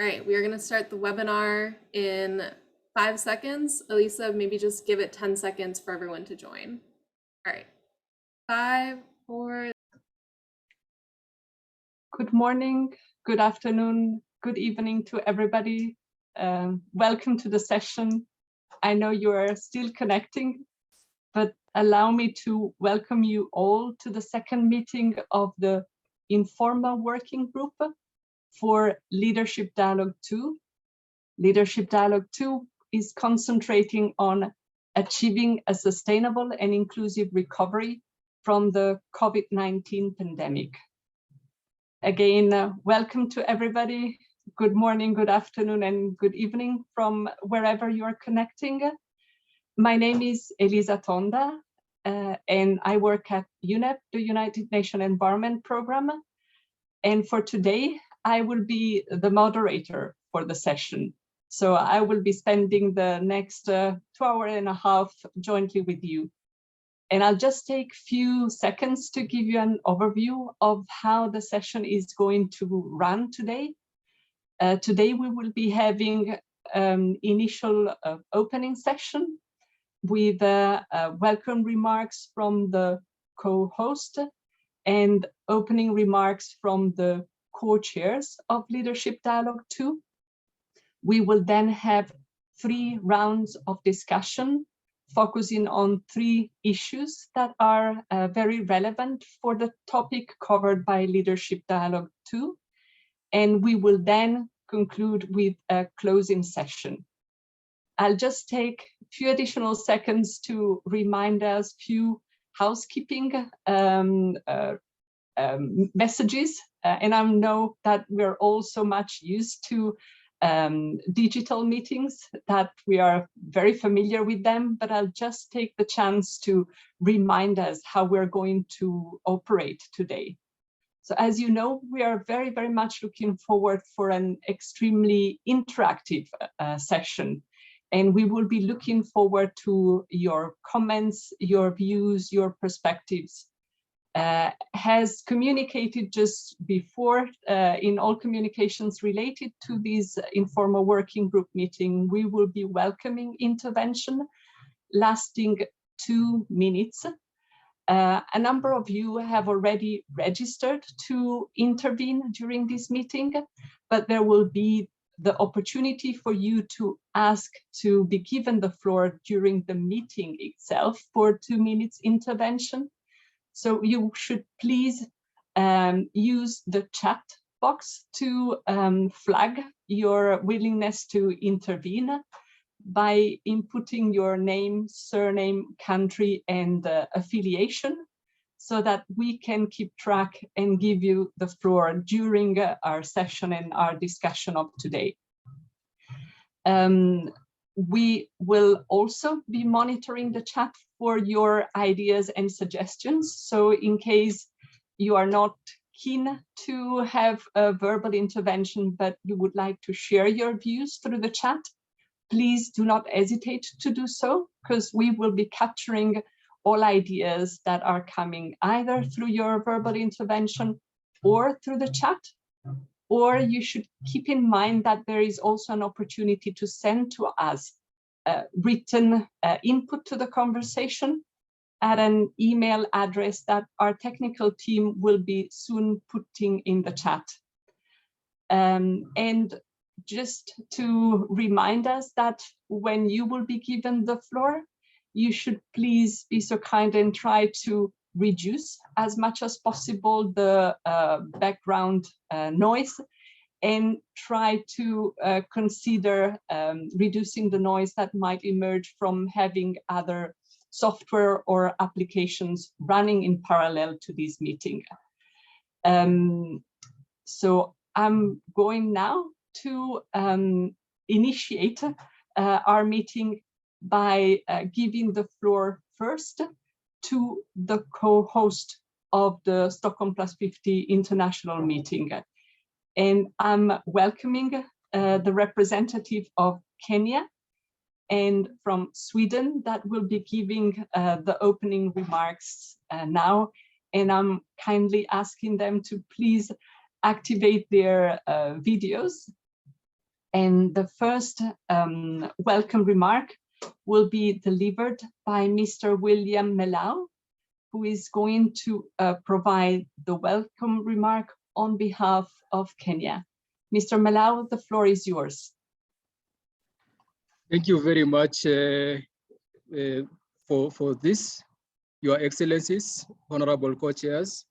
All right, we are going to start the webinar in 5 seconds. Elisa, maybe just give it 10 seconds for everyone to join. All right, 5, 4. Good morning, good afternoon, good evening to everybody. Welcome to the session. I know you are still connecting, but allow me to welcome you all to the second meeting of the Informal Working Group for Leadership Dialogue 2. Leadership Dialogue 2 is concentrating on achieving a sustainable and inclusive recovery from the COVID-19 pandemic. Again, welcome to everybody. Good morning, good afternoon, and good evening from wherever you are connecting. My name is Elisa Tonda, and I work at UNEP, the United Nations Environment Programme. And for today, I will be the moderator for the session. So I will be spending the next 2 hours and a half jointly with you. And I'll just take a few seconds to give you an overview of how the session is going to run today. Today, we will be having initial opening session with welcome remarks from the co-host and opening remarks from the co-chairs of Leadership Dialogue 2. We will then have 3 rounds of discussion focusing on 3 issues that are very relevant for the topic covered by Leadership Dialogue 2. And we will then conclude with a closing session. I'll just take a few additional seconds to remind us few housekeeping messages. And I know that we're all so much used to digital meetings that we are very familiar with them, but I'll just take the chance to remind us how we're going to operate today. So as you know, we are very, very much looking forward for an extremely interactive session. And we will be looking forward to your comments, your views, your perspectives. Has communicated just before in all communications related to this informal working group meeting, we will be welcoming intervention lasting 2 minutes. A number of you have already registered to intervene during this meeting, but there will be the opportunity for you to ask to be given the floor during the meeting itself for 2 minutes intervention. So you should please use the chat box to flag your willingness to intervene by inputting your name, surname, country, and affiliation so that we can keep track and give you the floor during our session and our discussion of today. We will also be monitoring the chat for your ideas and suggestions. So in case you are not keen to have a verbal intervention, but you would like to share your views through the chat, please do not hesitate to do so, because we will be capturing all ideas that are coming either through your verbal intervention or through the chat. Or you should keep in mind that there is also an opportunity to send to us written input to the conversation at an email address that our technical team will be soon putting in the chat. And just to remind us that when you will be given the floor, you should please be so kind and try to reduce as much as possible the background noise, and try to consider reducing the noise that might emerge from having other software or applications running in parallel to this meeting. So I'm going now to initiate our meeting by giving the floor first to the co-host of the Stockholm +50 International Meeting. And I'm welcoming the representative of Kenya and from Sweden that will be giving the opening remarks now. And I'm kindly asking them to please activate their videos And the first welcome remark will be delivered by Mr. William Melau, who is going to provide the welcome remark on behalf of Kenya. Mr. Melau, the floor is yours. Thank you very much for this, Your Excellencies, Honorable Co-Chairs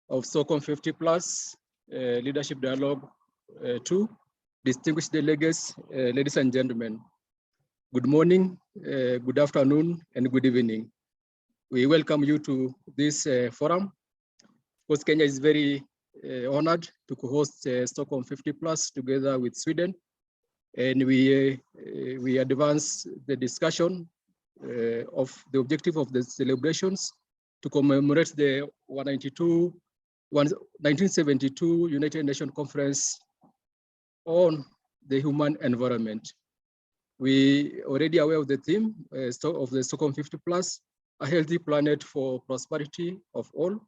of SOCOM 50+ Leadership Dialogue 2, distinguished delegates, ladies and gentlemen. Good morning, good afternoon, and good evening. We welcome you to this forum. Of course, Kenya is very honored to co-host Stockholm 50+ together with Sweden. And we advance the discussion of the objective of the celebrations to commemorate the 1972 United Nations Conference on the Human Environment. We already aware of the theme of the Stockholm 50+, a healthy planet for prosperity of all,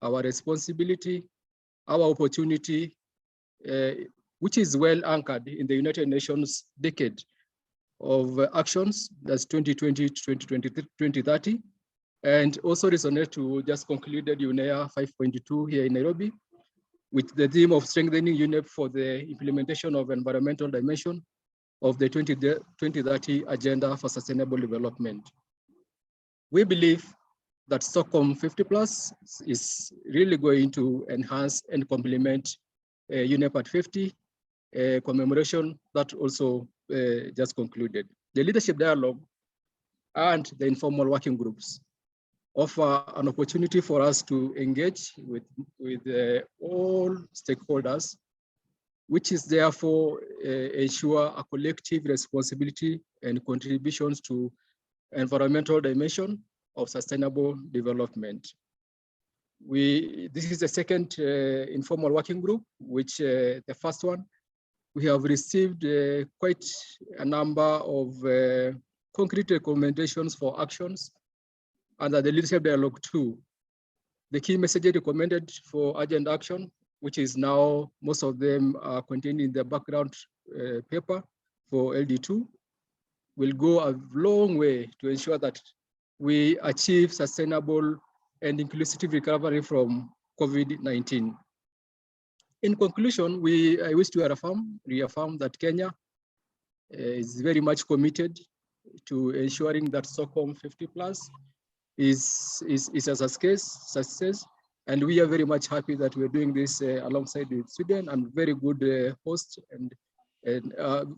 our responsibility, our opportunity, which is well anchored in the United Nations decade of actions, that's 2020 to 2030, and also resonate to just concluded UNEA 5.2 here in Nairobi, with the theme of strengthening UNEP for the implementation of environmental dimension of the 2030 Agenda for Sustainable Development. We believe that Stockholm 50+ is really going to enhance and complement UNEP at 50, commemoration that also just concluded. The leadership dialogue and the informal working groups offer an opportunity for us to engage with all stakeholders, which is therefore ensure a collective responsibility and contributions to environmental dimension of sustainable development. This is the second informal working group, which the first one, we have received quite a number of concrete recommendations for actions under the leadership dialogue 2. The key messages recommended for urgent action, which is now most of them are contained in the background paper for LD2, will go a long way to ensure that we achieve sustainable and inclusive recovery from COVID-19. In conclusion, I wish to reaffirm that Kenya is very much committed to ensuring that Stockholm 50+ is a success, and we are very much happy that we're doing this alongside with Sweden and very good hosts and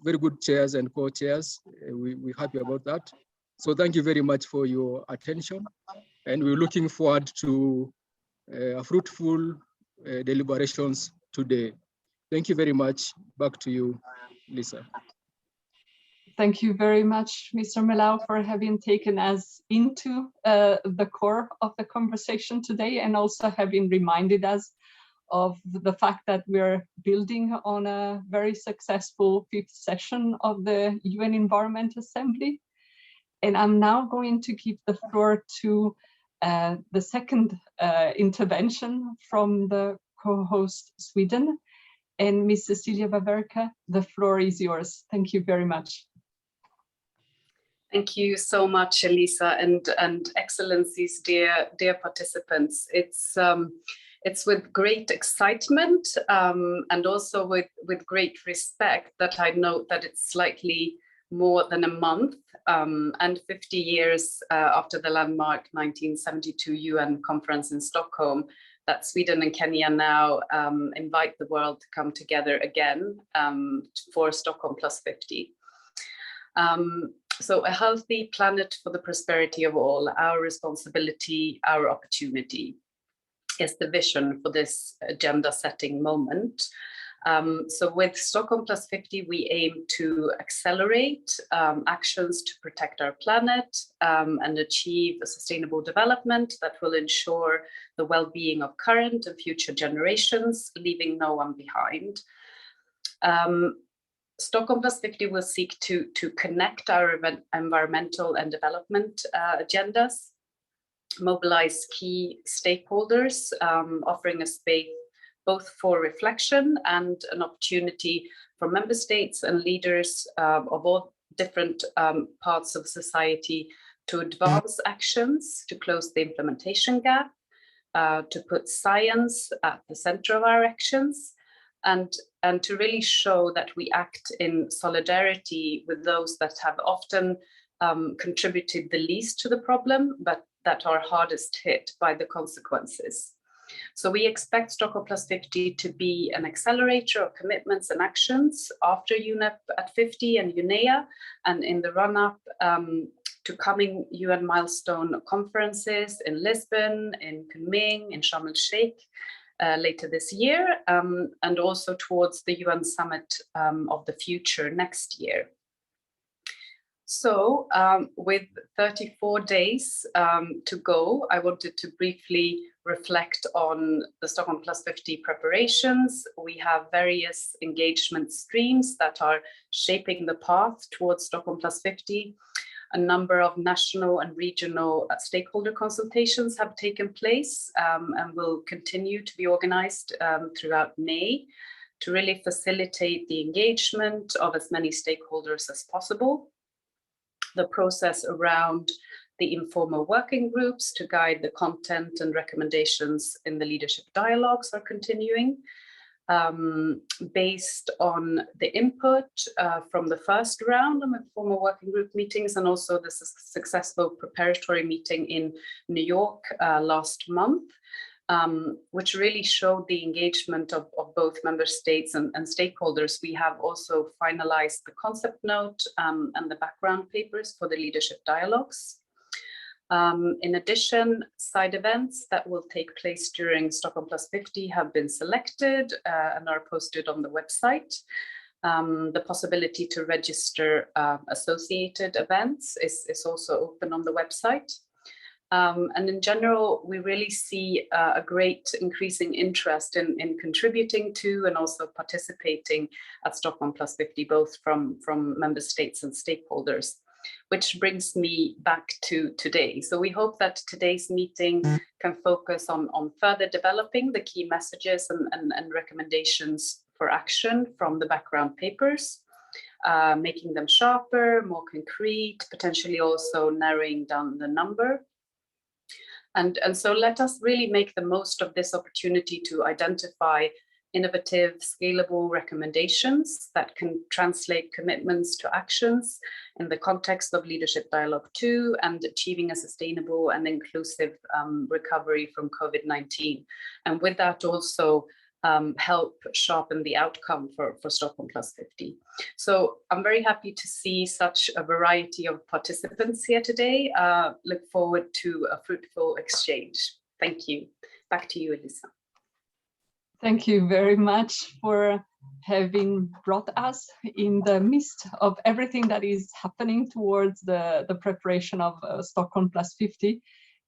very good chairs and co-chairs. We're happy about that. So thank you very much for your attention, and we're looking forward to fruitful deliberations today. Thank you very much. Back to you, Lisa. Thank you very much, Mr. Melau, for having taken us into the core of the conversation today, and also having reminded us of the fact that we're building on a very successful 5th session of the UN Environment Assembly. And I'm now going to give the floor to the second intervention from the co-host Sweden. And Ms. Cecilia Wawerka, the floor is yours. Thank you very much. Thank you so much, Elisa, and excellencies, dear participants. It's with great excitement and also with great respect that I note that it's slightly more than a month and 50 years after the landmark 1972 UN conference in Stockholm, that Sweden and Kenya now invite the world to come together again for Stockholm plus 50. So a healthy planet for the prosperity of all, our responsibility, our opportunity, is the vision for this agenda setting moment. So with Stockholm plus 50, we aim to accelerate actions to protect our planet and achieve a sustainable development that will ensure the well-being of current and future generations, leaving no one behind. Stockholm plus 50 will seek to connect our environmental and development agendas, mobilize key stakeholders, offering a space both for reflection and an opportunity for member states and leaders of all different parts of society to advance actions, to close the implementation gap, to put science at the center of our actions, and to really show that we act in solidarity with those that have often contributed the least to the problem, but that are hardest hit by the consequences. So we expect Stockholm Plus 50 to be an accelerator of commitments and actions after UNEP at 50 and UNEA, and in the run-up to coming UN milestone conferences in Lisbon, in Kunming, in Sharm el-Sheikh later this year, and also towards the UN Summit of the Future next year. So with 34 days to go, I wanted to briefly reflect on the Stockholm Plus 50 preparations. We have various engagement streams that are shaping the path towards Stockholm Plus 50. A number of national and regional stakeholder consultations have taken place and will continue to be organized throughout May to really facilitate the engagement of as many stakeholders as possible. The process around the informal working groups to guide the content and recommendations in the leadership dialogues are continuing. Based on the input from the first round of informal working group meetings and also the successful preparatory meeting in New York last month, which really showed the engagement of both member states and stakeholders. We have also finalized the concept note and the background papers for the leadership dialogues. In addition, side events that will take place during Stockholm Plus 50 have been selected and are posted on the website. The possibility to register associated events is also open on the website. And in general, we really see a great increasing interest in contributing to and also participating at Stockholm Plus 50, both from member states and stakeholders, which brings me back to today. So we hope that today's meeting can focus on further developing the key messages and recommendations for action from the background papers, making them sharper, more concrete, potentially also narrowing down the number. And so let us really make the most of this opportunity to identify innovative, scalable recommendations that can translate commitments to actions in the context of Leadership Dialogue 2 and achieving a sustainable and inclusive recovery from COVID-19. And with that also help sharpen the outcome for Stockholm Plus 50. So I'm very happy to see such a variety of participants here today. Look forward to a fruitful exchange. Thank you. Back to you, Elisa. Thank you very much for having brought us in the midst of everything that is happening towards the preparation of Stockholm Plus 50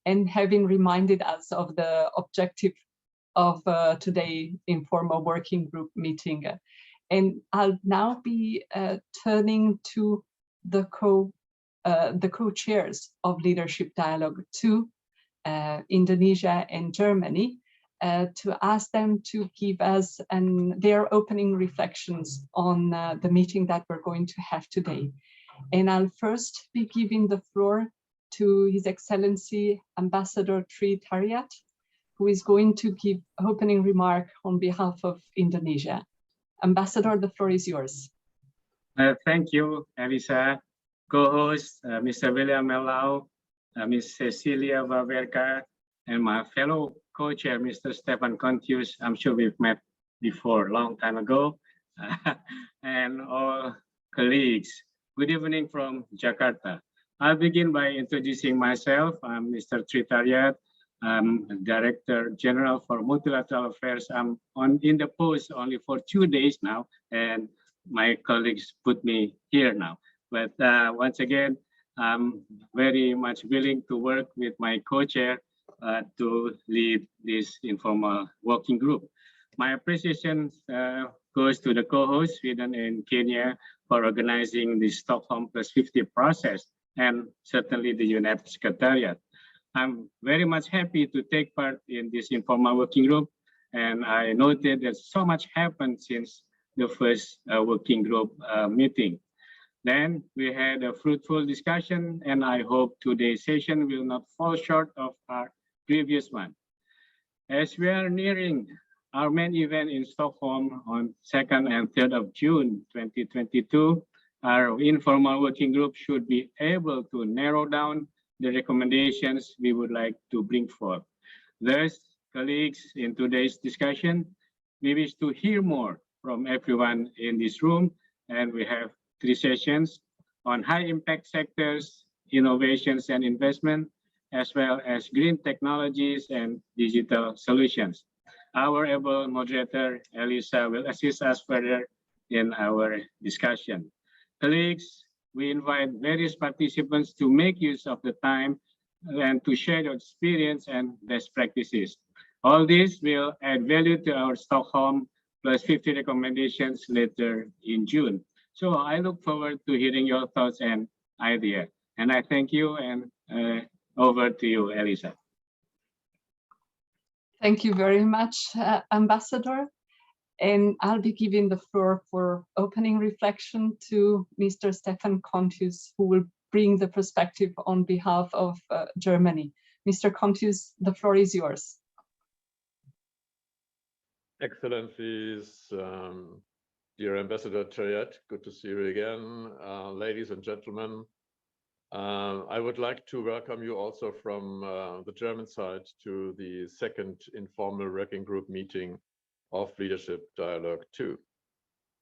and having reminded us of the objective of today's informal working group meeting. And I'll now be turning to the co-chairs of Leadership Dialogue 2, Indonesia and Germany, to ask them to give us their opening reflections on the meeting that we're going to have today. And I'll first be giving the floor to His Excellency Ambassador Tri Tariat, who is going to give opening remark on behalf of Indonesia. Ambassador, the floor is yours. Thank you, Elisa. Co-host, Mr. William Melau, Ms. Cecilia Valverka, and my fellow co-chair, Mr. Stefan Contius. I'm sure we've met before, a long time ago. And all colleagues, good evening from Jakarta. I'll begin by introducing myself. I'm Mr. Tri Tariat. I'm Director General for Multilateral Affairs. I'm in the post only for 2 days now, and my colleagues put me here now. But once again, I'm very much willing to work with my co-chair to lead this informal working group. My appreciation goes to the co-hosts, Sweden and Kenya, for organizing the Stockholm Plus 50 process, and certainly the UNEP Secretariat. I'm very much happy to take part in this informal working group. And I noted that so much happened since the first working group meeting. Then we had a fruitful discussion, and I hope today's session will not fall short of our previous one. As we are nearing our main event in Stockholm on 2nd and 3rd of June 2022, our informal working group should be able to narrow down the recommendations we would like to bring forth. Thus, colleagues, in today's discussion, we wish to hear more from everyone in this room, and we have 3 sessions on high impact sectors, innovations and investment, as well as green technologies and digital solutions. Our able moderator, Elisa, will assist us further in our discussion. Colleagues, we invite various participants to make use of the time and to share your experience and best practices. All this will add value to our Stockholm plus 50 recommendations later in June. So I look forward to hearing your thoughts and ideas. And I thank you, and over to you, Elisa. Thank you very much, Ambassador. And I'll be giving the floor for opening reflection to Mr. Stefan Contius, who will bring the perspective on behalf of Germany. Mr. Contius, the floor is yours. Excellencies, dear Ambassador Chayat, good to see you again. Ladies and gentlemen, I would like to welcome you also from the German side to the 2nd informal working group meeting of Leadership Dialogue 2.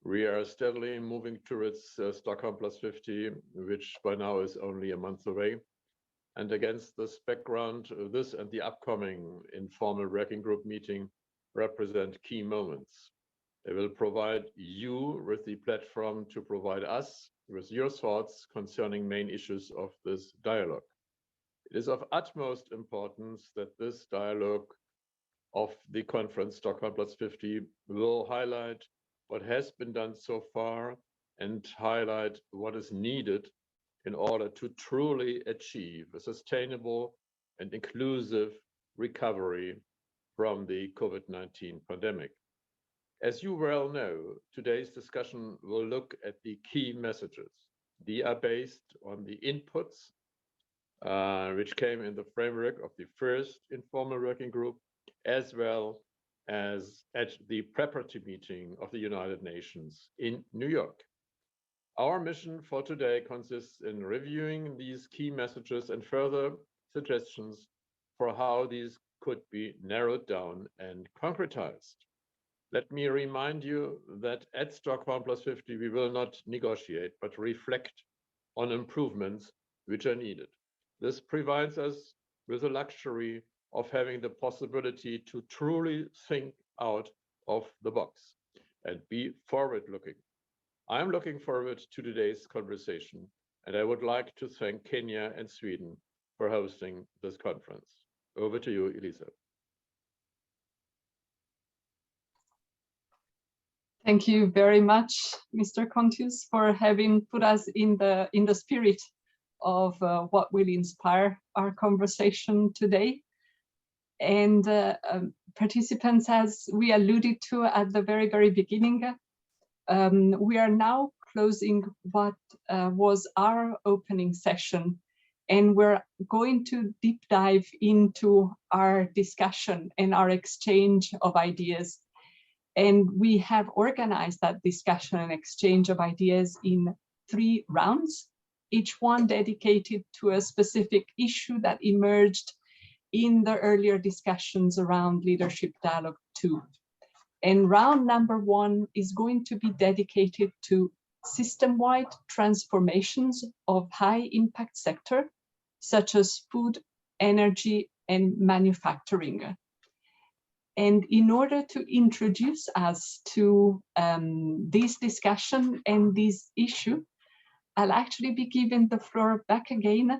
We are steadily moving towards Stockholm plus 50, which by now is only a month away. And against this background, this and the upcoming informal working group meeting represent key moments. They will provide you with the platform to provide us with your thoughts concerning main issues of this dialogue. It is of utmost importance that this dialogue of the conference Stockholm plus 50 will highlight what has been done so far and highlight what is needed in order to truly achieve a sustainable and inclusive recovery from the COVID-19 pandemic. As you well know, today's discussion will look at the key messages. They are based on the inputs which came in the framework of the first informal working group, as well as at the preparatory meeting of the United Nations in New York. Our mission for today consists in reviewing these key messages and further suggestions for how these could be narrowed down and concretized. Let me remind you that at Stockholm plus 50, we will not negotiate, but reflect on improvements which are needed. This provides us with the luxury of having the possibility to truly think out of the box and be forward-looking. I'm looking forward to today's conversation, and I would like to thank Kenya and Sweden for hosting this conference. Over to you, Elisa. Thank you very much, Mr. Contius, for having put us in the spirit of what will inspire our conversation today. And participants, as we alluded to at the very beginning, we are now closing what was our opening session, and we're going to deep dive into our discussion and our exchange of ideas. And we have organized that discussion and exchange of ideas in 3 rounds, each one dedicated to a specific issue that emerged in the earlier discussions around Leadership Dialogue 2. And round number 1 is going to be dedicated to system-wide transformations of high-impact sector, such as food, energy, and manufacturing. And in order to introduce us to this discussion and this issue, I'll actually be giving the floor back again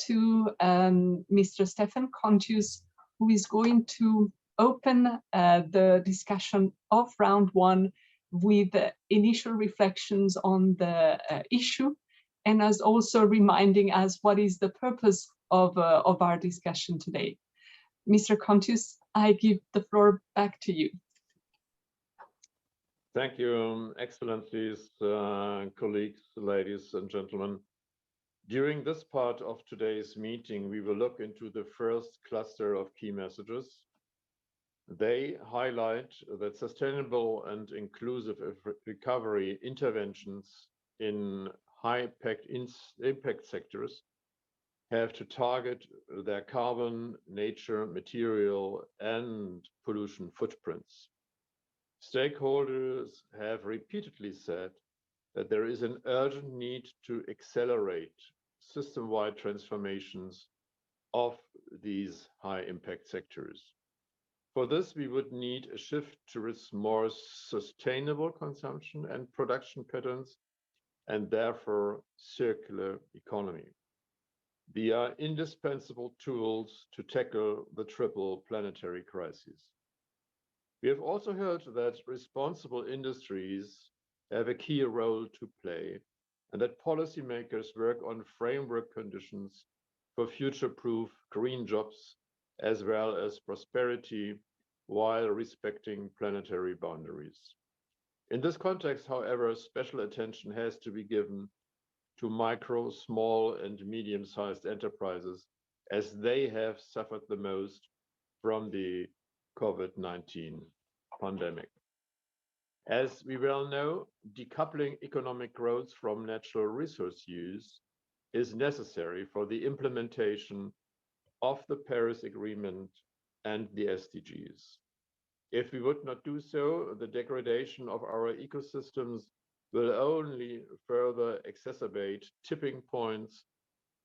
to Mr. Stefan Contius, who is going to open the discussion of round 1 with initial reflections on the issue, and as also reminding us what is the purpose of our discussion today. Mr. Contius, I give the floor back to you. Thank you, Excellencies, colleagues, ladies and gentlemen. During this part of today's meeting, we will look into the first cluster of key messages. They highlight that sustainable and inclusive recovery interventions in high impact sectors have to target their carbon, nature, material, and pollution footprints. Stakeholders have repeatedly said that there is an urgent need to accelerate system-wide transformations of these high-impact sectors. For this, we would need a shift towards more sustainable consumption and production patterns, and therefore circular economy. They are indispensable tools to tackle the triple planetary crises. We have also heard that responsible industries have a key role to play, and that policymakers work on framework conditions for future-proof green jobs as well as prosperity while respecting planetary boundaries. In this context, however, special attention has to be given to micro, small, and medium-sized enterprises, as they have suffered the most from the COVID-19 pandemic. As we well know, decoupling economic growth from natural resource use is necessary for the implementation of the Paris Agreement and the SDGs. If we would not do so, the degradation of our ecosystems will only further exacerbate tipping points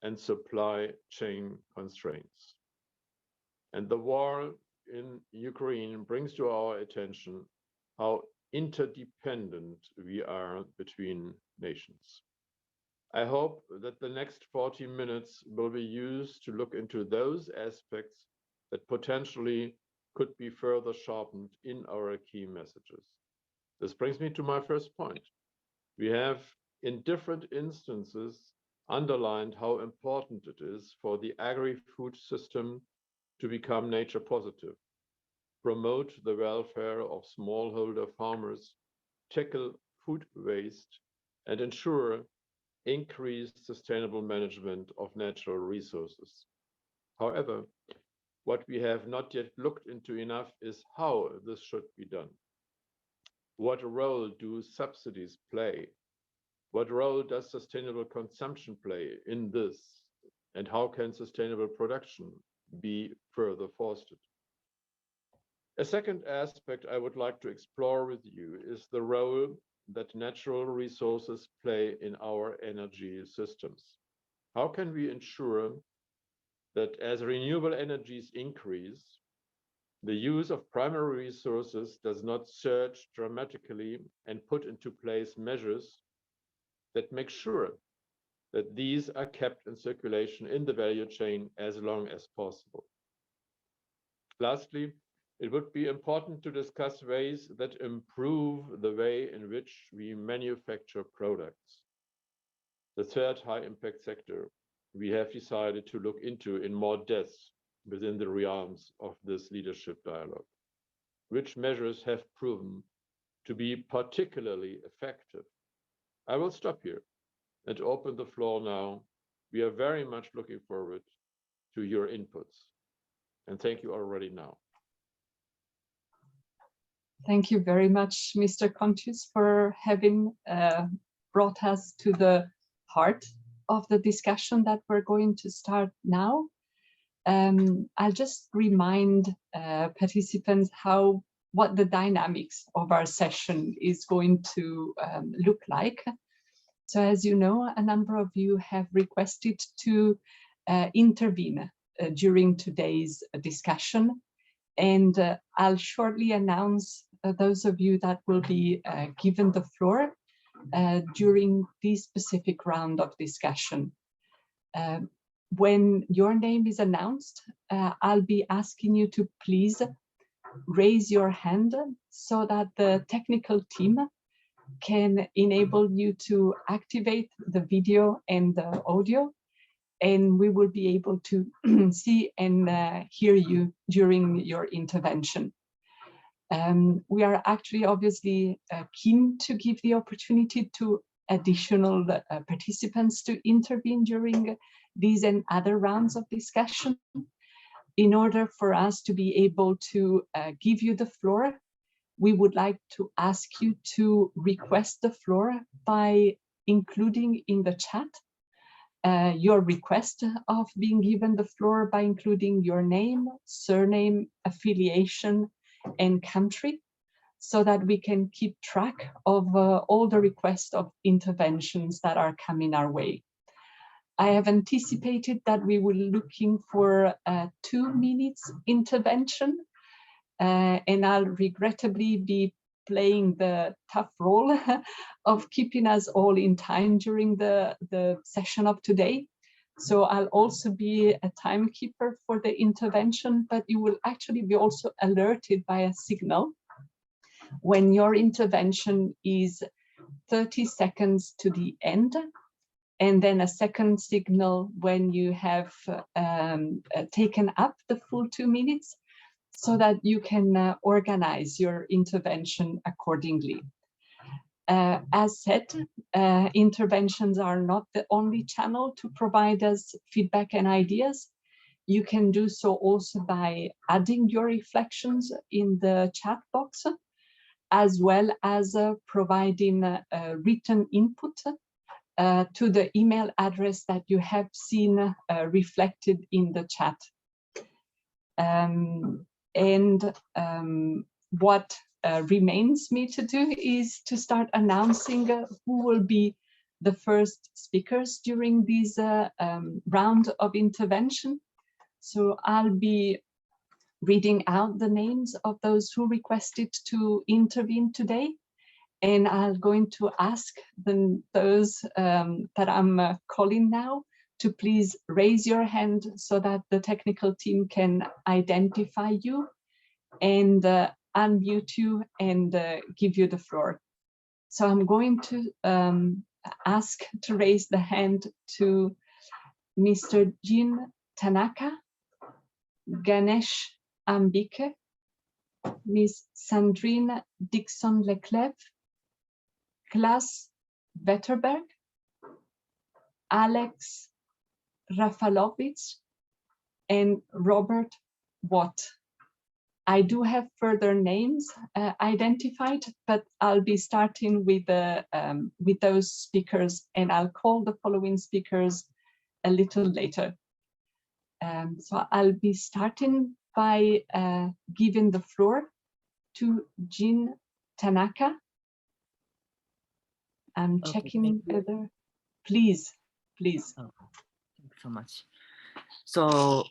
and supply chain constraints. And the war in Ukraine brings to our attention how interdependent we are between nations. I hope that the next 40 minutes will be used to look into those aspects that potentially could be further sharpened in our key messages. This brings me to my first point. We have, in different instances, underlined how important it is for the agri-food system to become nature positive, promote the welfare of smallholder farmers, tackle food waste, and ensure increased sustainable management of natural resources. However, what we have not yet looked into enough is how this should be done. What role do subsidies play? What role does sustainable consumption play in this? And how can sustainable production be further fostered? A second aspect I would like to explore with you is the role that natural resources play in our energy systems. How can we ensure that as renewable energies increase, the use of primary resources does not surge dramatically, and put into place measures that make sure that these are kept in circulation in the value chain as long as possible? Lastly, it would be important to discuss ways that improve the way in which we manufacture products. The third high impact sector we have decided to look into in more depth within the realms of this leadership dialogue. Which measures have proven to be particularly effective? I will stop here and open the floor now. We are very much looking forward to your inputs. And thank you already now. Thank you very much, Mr. Contius, for having brought us to the heart of the discussion that we're going to start now. I'll just remind participants what the dynamics of our session is going to look like. So as you know, a number of you have requested to intervene during today's discussion. And I'll shortly announce those of you that will be given the floor during this specific round of discussion. When your name is announced, I'll be asking you to please raise your hand so that the technical team can enable you to activate the video and the audio. and we will be able to see and hear you during your intervention. We are actually obviously keen to give the opportunity to additional participants to intervene during these and other rounds of discussion. In order for us to be able to give you the floor, we would like to ask you to request the floor by including in the chat your request of being given the floor, by including your name, surname, affiliation, and country, so that we can keep track of all the requests of interventions that are coming our way. I have anticipated that we were looking for 2 minutes intervention, and I'll regrettably be playing the tough role of keeping us all in time during the session of today. So I'll also be a timekeeper for the intervention, but you will actually be also alerted by a signal when your intervention is 30 seconds to the end, and then a second signal when you have taken up the full 2 minutes, so that you can organize your intervention accordingly. As said, interventions are not the only channel to provide us feedback and ideas. You can do so also by adding your reflections in the chat box, as well as providing written input to the email address that you have seen reflected in the chat. What remains me to do is to start announcing who will be the first speakers during this round of intervention. So I'll be reading out the names of those who requested to intervene today, and I'm going to ask those that I'm calling now to please raise your hand so that the technical team can identify you and unmute you and give you the floor. So I'm going to ask to raise the hand to Mr. Jin Tanaka, Ganesh Ambike, Ms. Sandrine Dixon-Leclerc, Klaas Wetterberg, Alex Raffanovic, and Robert Watt. I do have further names identified, but I'll be starting with those speakers, and I'll call the following speakers a little later. So I'll be starting by giving the floor to Jin Tanaka. I'm checking whether, please. Oh, thank you so much. So,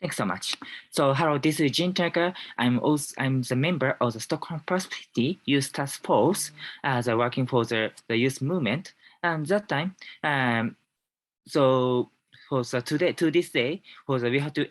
thanks so much. So, hello, this is Jin Tanaka. I'm the member of the Stockholm Prosperity Youth Task Force, as working for the youth movement. And that time, so for today, to this day, we have to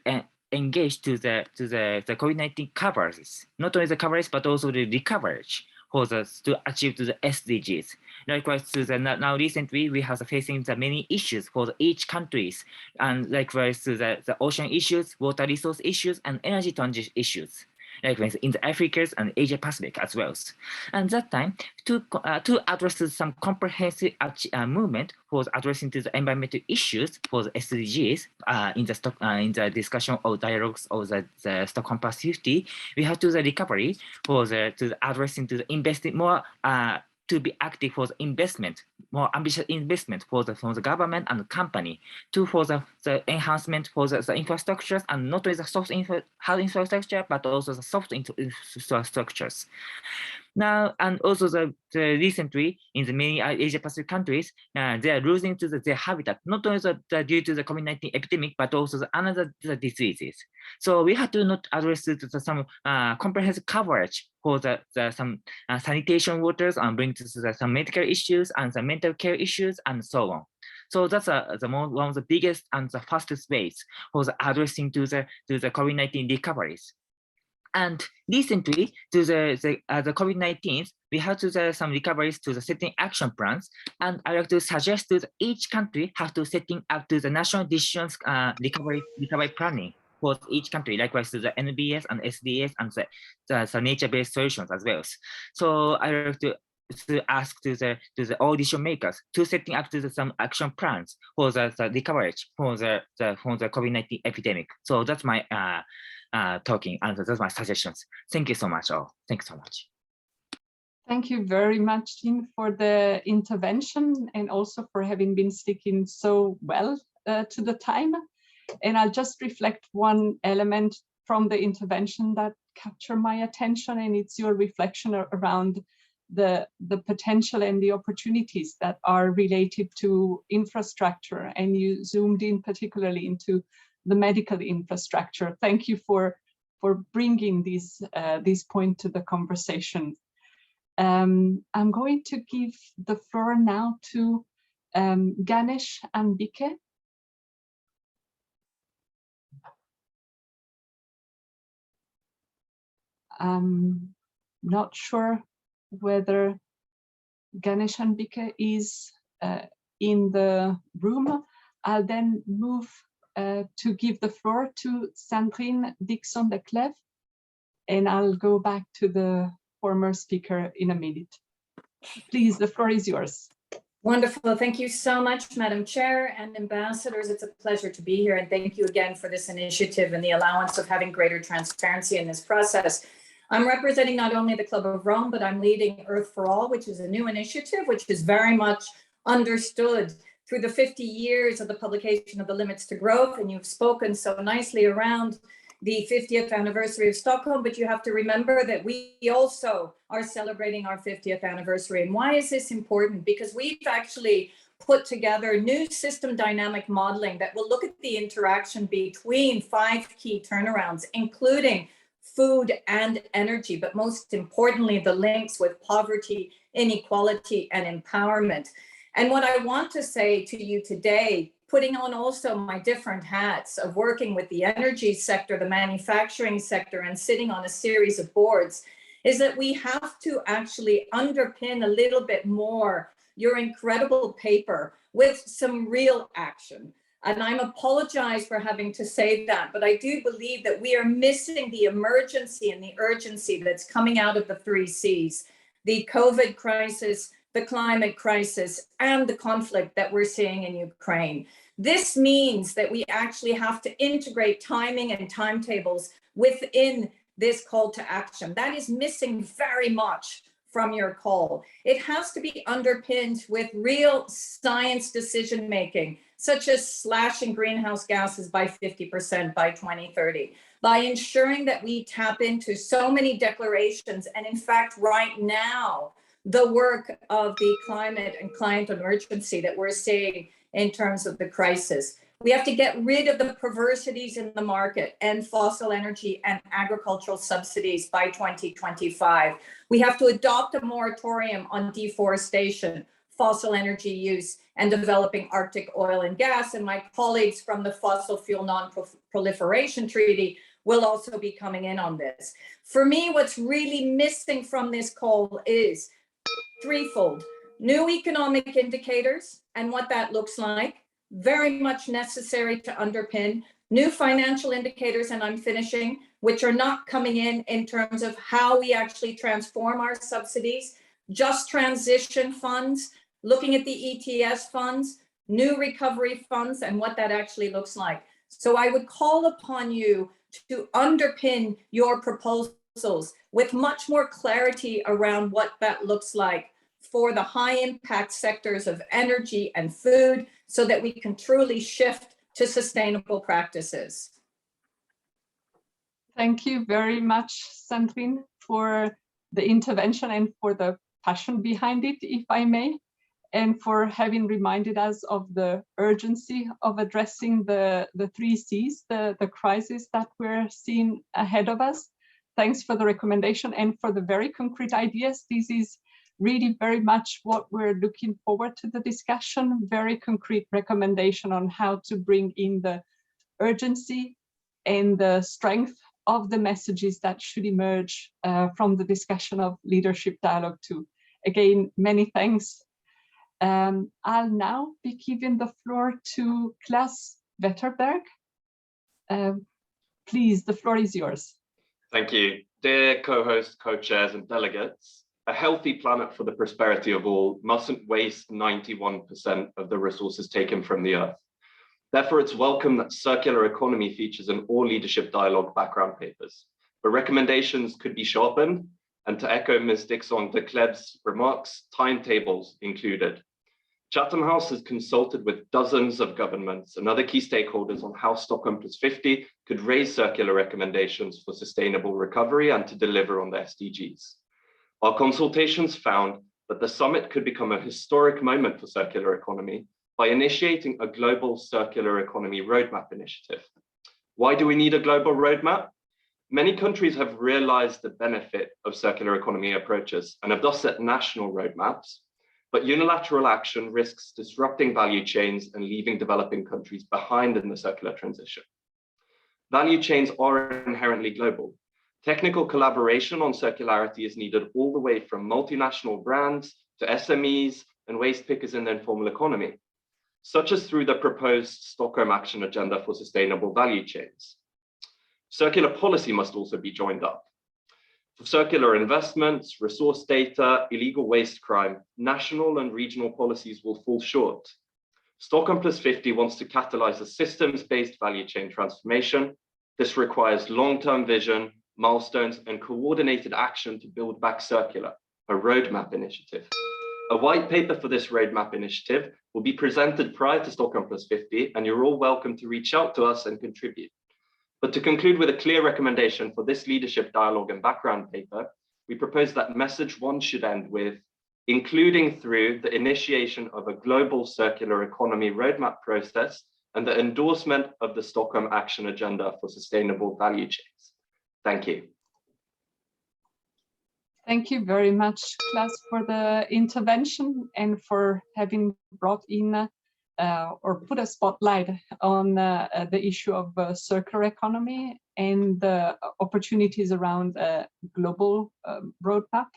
engage to the COVID-19 coverage, not only the coverage but also the recovery to achieve to the SDGs. Likewise, to the now recently we have facing the many issues for each countries, and likewise to the ocean issues, water resource issues, and energy transition issues. Likewise in the Africas and Asia Pacific as well. And that time to address some comprehensive movement for addressing to the environmental issues for the SDGs in the discussion of dialogues of the Stockholm Plus 50, we have to the recovery for the addressing to the investing more to be active for the investment, more ambitious investment from the government and the company for the enhancement for the infrastructures, and not only the hard infrastructure, but also the soft infrastructures. Now, and also the recently in the many Asia Pacific countries, they are losing to their habitat, not only due to the COVID-19 epidemic, but also another diseases. So we have to not address some comprehensive coverage for some sanitation waters, and bring to some medical issues and some mental care issues and so on. So that's one of the biggest and the fastest ways for addressing to the COVID-19 recoveries. And recently, to the COVID-19, we had to some recoveries to the setting action plans, and I like to suggest to each country have to setting up to the national decisions recovery planning for each country, likewise to the NBS and SDS and the nature-based solutions as well. So I like to ask to the all decision makers to setting up to some action plans for the recovery for the COVID-19 epidemic. So that's my talking and that's my suggestions. Thank you so much all. Thanks so much. Thank you very much, Jean, for the intervention and also for having been sticking so well to the time. And I'll just reflect one element from the intervention that captured my attention, and it's your reflection around the potential and the opportunities that are related to infrastructure, and you zoomed in particularly into the medical infrastructure. Thank you for bringing this point to the conversation. I'm going to give the floor now to Ganesh and Bike. I'm not sure whether Ganesh and Bike is in the room. I'll then move to give the floor to Sandrine Dixon-Leclerc, and I'll go back to the former speaker in a minute. Please, the floor is yours. Wonderful. Thank you so much, Madam Chair and ambassadors. It's a pleasure to be here, and thank you again for this initiative and the allowance of having greater transparency in this process. I'm representing not only the Club of Rome, but I'm leading Earth for All, which is a new initiative, which is very much understood through the 50 years of the publication of the Limits to Growth. And you've spoken so nicely around the 50th anniversary of Stockholm, but you have to remember that we also are celebrating our 50th anniversary. And why is this important? Because we've actually put together new system dynamic modeling that will look at the interaction between 5 key turnarounds, including food and energy, but most importantly, the links with poverty, inequality, and empowerment. And what I want to say to you today, putting on also my different hats of working with the energy sector, the manufacturing sector, and sitting on a series of boards, is that we have to actually underpin a little bit more your incredible paper with some real action. And I'm apologize for having to say that, but I do believe that we are missing the emergency and the urgency that's coming out of the 3 Cs, the COVID crisis, the climate crisis, and the conflict that we're seeing in Ukraine. This means that we actually have to integrate timing and timetables within this call to action. That is missing very much from your call. It has to be underpinned with real science decision-making, such as slashing greenhouse gases by 50% by 2030, by ensuring that we tap into so many declarations, and in fact, right now, the work of the climate and climate emergency that we're seeing in terms of the crisis. We have to get rid of the perversities in the market and fossil energy and agricultural subsidies by 2025. We have to adopt a moratorium on deforestation, fossil energy use, and developing Arctic oil and gas. And my colleagues from the Fossil Fuel Non-Proliferation Treaty will also be coming in on this. For me, what's really missing from this call is threefold: new economic indicators and what that looks like, very much necessary to underpin; new financial indicators, and I'm finishing, which are not coming in terms of how we actually transform our subsidies; just transition funds, looking at the ETS funds, new recovery funds, and what that actually looks like. So I would call upon you to underpin your proposals with much more clarity around what that looks like for the high impact sectors of energy and food, so that we can truly shift to sustainable practices. Thank you very much, Sandrine, for the intervention and for the passion behind it, if I may, and for having reminded us of the urgency of addressing the 3 Cs, the crisis that we're seeing ahead of us. Thanks for the recommendation and for the very concrete ideas. This is really very much what we're looking forward to the discussion, very concrete recommendation on how to bring in the urgency and the strength of the messages that should emerge from the discussion of leadership dialogue too. Again, many thanks. I'll now be giving the floor to Klaas Wetterberg. Please, the floor is yours. Thank you. Dear co-hosts, co-chairs and delegates, a healthy planet for the prosperity of all mustn't waste 91% of the resources taken from the earth. Therefore, it's welcome that circular economy features in all leadership dialogue background papers, but recommendations could be sharpened, and to echo Ms. Dixon de Kleb's remarks, timetables included. Chatham House has consulted with dozens of governments and other key stakeholders on how Stockholm Plus 50 could raise circular recommendations for sustainable recovery and to deliver on the SDGs. Our consultations found that the summit could become a historic moment for circular economy by initiating a global circular economy roadmap initiative. Why do we need a global roadmap? Many countries have realized the benefit of circular economy approaches and have thus set national roadmaps, but unilateral action risks disrupting value chains and leaving developing countries behind in the circular transition. Value chains are inherently global. Technical collaboration on circularity is needed all the way from multinational brands to SMEs and waste pickers in the informal economy, such as through the proposed Stockholm Action Agenda for Sustainable Value Chains. Circular policy must also be joined up. For circular investments, resource data, illegal waste crime, national and regional policies will fall short. Stockholm Plus 50 wants to catalyze a systems-based value chain transformation. This requires long-term vision, milestones, and coordinated action to build back circular, a roadmap initiative. A white paper for this roadmap initiative will be presented prior to Stockholm Plus 50, and you're all welcome to reach out to us and contribute. But to conclude with a clear recommendation for this leadership dialogue and background paper, we propose that message 1 should end with, including through the initiation of a global circular economy roadmap process and the endorsement of the Stockholm Action Agenda for Sustainable Value Chains. Thank you. Thank you very much, Klaas, for the intervention and for having brought in or put a spotlight on the issue of circular economy and the opportunities around a global roadmap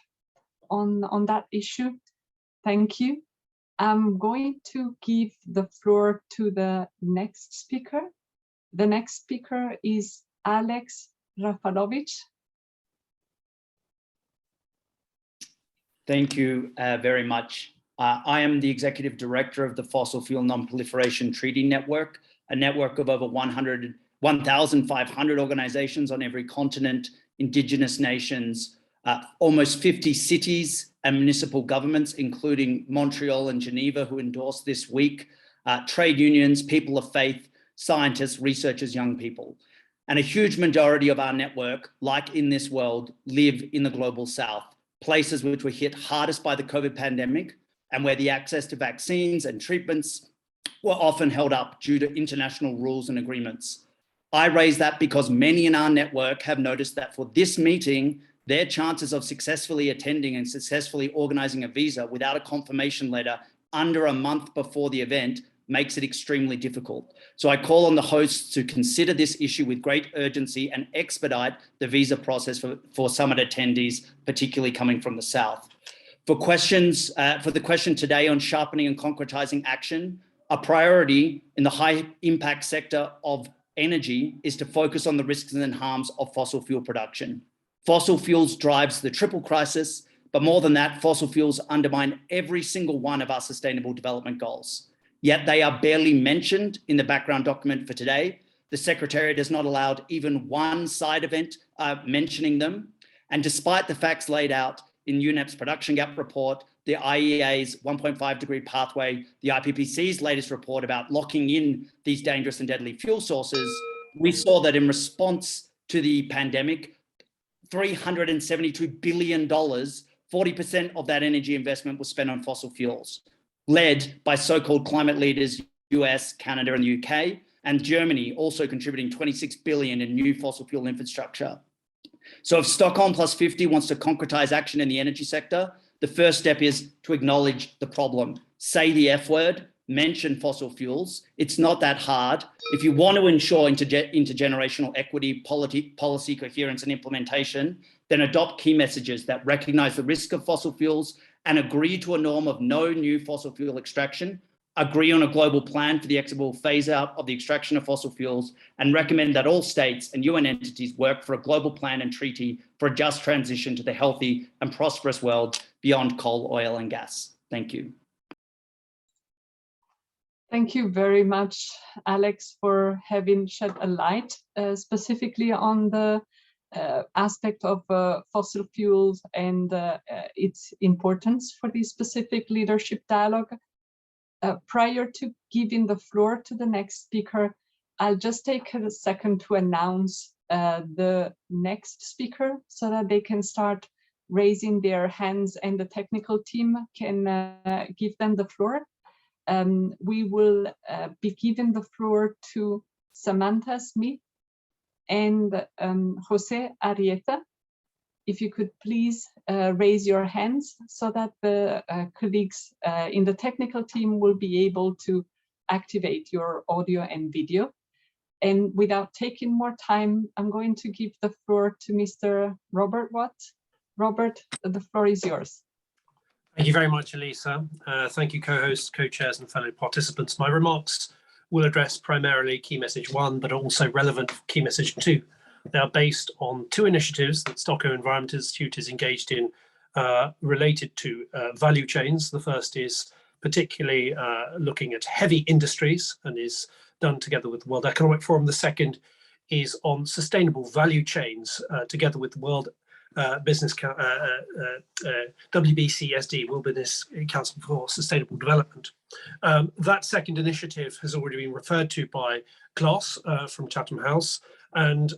on that issue. Thank you. I'm going to give the floor to the next speaker. The next speaker is Alex Raffanovic. Thank you very much. I am the Executive Director of the Fossil Fuel Non-Proliferation Treaty Network, a network of over 1,500 organizations on every continent, Indigenous nations, almost 50 cities and municipal governments, including Montreal and Geneva, who endorsed this week, trade unions, people of faith, scientists, researchers, young people. And a huge majority of our network, like In This World, live in the global south, places which were hit hardest by the COVID pandemic, and where the access to vaccines and treatments were often held up due to international rules and agreements. I raise that because many in our network have noticed that for this meeting, their chances of successfully attending and successfully organizing a visa without a confirmation letter under a month before the event makes it extremely difficult. So I call on the hosts to consider this issue with great urgency and expedite the visa process for summit attendees, particularly coming from the South. For the question today on sharpening and concretizing action, a priority in the high impact sector of energy is to focus on the risks and harms of fossil fuel production. Fossil fuels drives the triple crisis, but more than that, fossil fuels undermine every single one of our sustainable development goals. Yet they are barely mentioned in the background document for today. The Secretariat has not allowed even one side event mentioning them. And despite the facts laid out in UNEP's production gap report, the IEA's 1.5 degree pathway, the IPCC's latest report about locking in these dangerous and deadly fuel sources, we saw that in response to the pandemic, $372 billion, 40% of that energy investment was spent on fossil fuels, led by so-called climate leaders, US, Canada, and the UK, and Germany also contributing 26 billion in new fossil fuel infrastructure. So if Stockholm Plus 50 wants to concretize action in the energy sector, the first step is to acknowledge the problem, say the F word, mention fossil fuels. It's not that hard. If you want to ensure intergenerational equity, policy coherence and implementation, then adopt key messages that recognize the risk of fossil fuels and agree to a norm of no new fossil fuel extraction, agree on a global plan for the equitable phase out of the extraction of fossil fuels, and recommend that all states and UN entities work for a global plan and treaty for a just transition to the healthy and prosperous world beyond coal, oil, and gas. Thank you. Thank you very much, Alex, for having shed a light specifically on the aspect of fossil fuels and its importance for this specific leadership dialogue. Prior to giving the floor to the next speaker, I'll just take a second to announce the next speaker so that they can start raising their hands and the technical team can give them the floor. We will be giving the floor to Samantha Smith and Jose Arrieta. If you could please raise your hands so that the colleagues in the technical team will be able to activate your audio and video. And without taking more time, I'm going to give the floor to Mr. Robert Watt. Robert, the floor is yours. Thank you very much, Elisa. Thank you, co-hosts, co-chairs and fellow participants. My remarks will address primarily Key Message 1, but also relevant Key Message 2. They are based on two initiatives that Stockholm Environment Institute is engaged in related to value chains. The first is particularly looking at heavy industries and is done together with the World Economic Forum. The second is on sustainable value chains together with the World Business WBCSD, World Business Council for Sustainable Development. That second initiative has already been referred to by Klaus from Chatham House and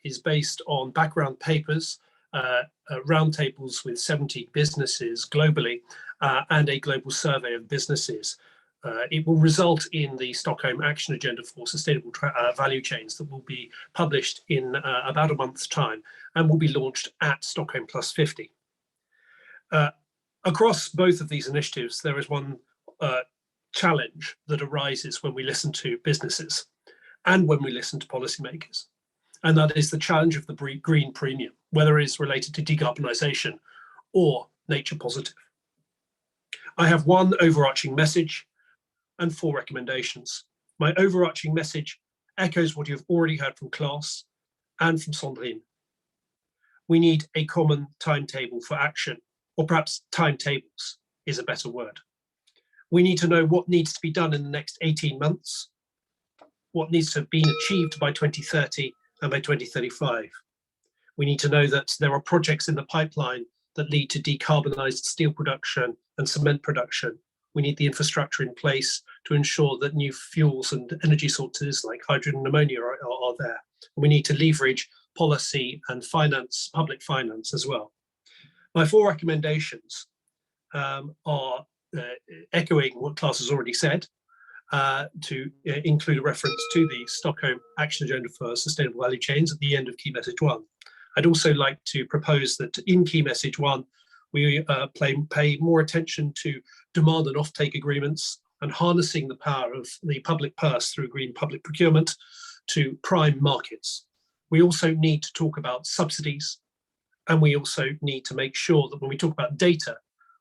is based on background papers, roundtables with 70 businesses globally, and a global survey of businesses. It will result in the Stockholm Action Agenda for Sustainable Value Chains that will be published in about a month's time and will be launched at Stockholm Plus 50. Across both of these initiatives, there is one challenge that arises when we listen to businesses and when we listen to policymakers. And that is the challenge of the green premium, whether it is related to decarbonisation or nature positive. I have one overarching message and 4 recommendations. My overarching message echoes what you've already heard from Klaus and from Sandrine. We need a common timetable for action, or perhaps timetables is a better word. We need to know what needs to be done in the next 18 months, what needs to have been achieved by 2030 and by 2035. We need to know that there are projects in the pipeline that lead to decarbonised steel production and cement production. We need the infrastructure in place to ensure that new fuels and energy sources like hydrogen and ammonia are there. We need to leverage policy and finance, public finance as well. My 4 recommendations are echoing what Klaus has already said, to include a reference to the Stockholm Action Agenda for Sustainable Value Chains at the end of Key Message 1. I'd also like to propose that in Key Message 1, we pay more attention to demand and offtake agreements and harnessing the power of the public purse through green public procurement to prime markets. We also need to talk about subsidies, and we also need to make sure that when we talk about data,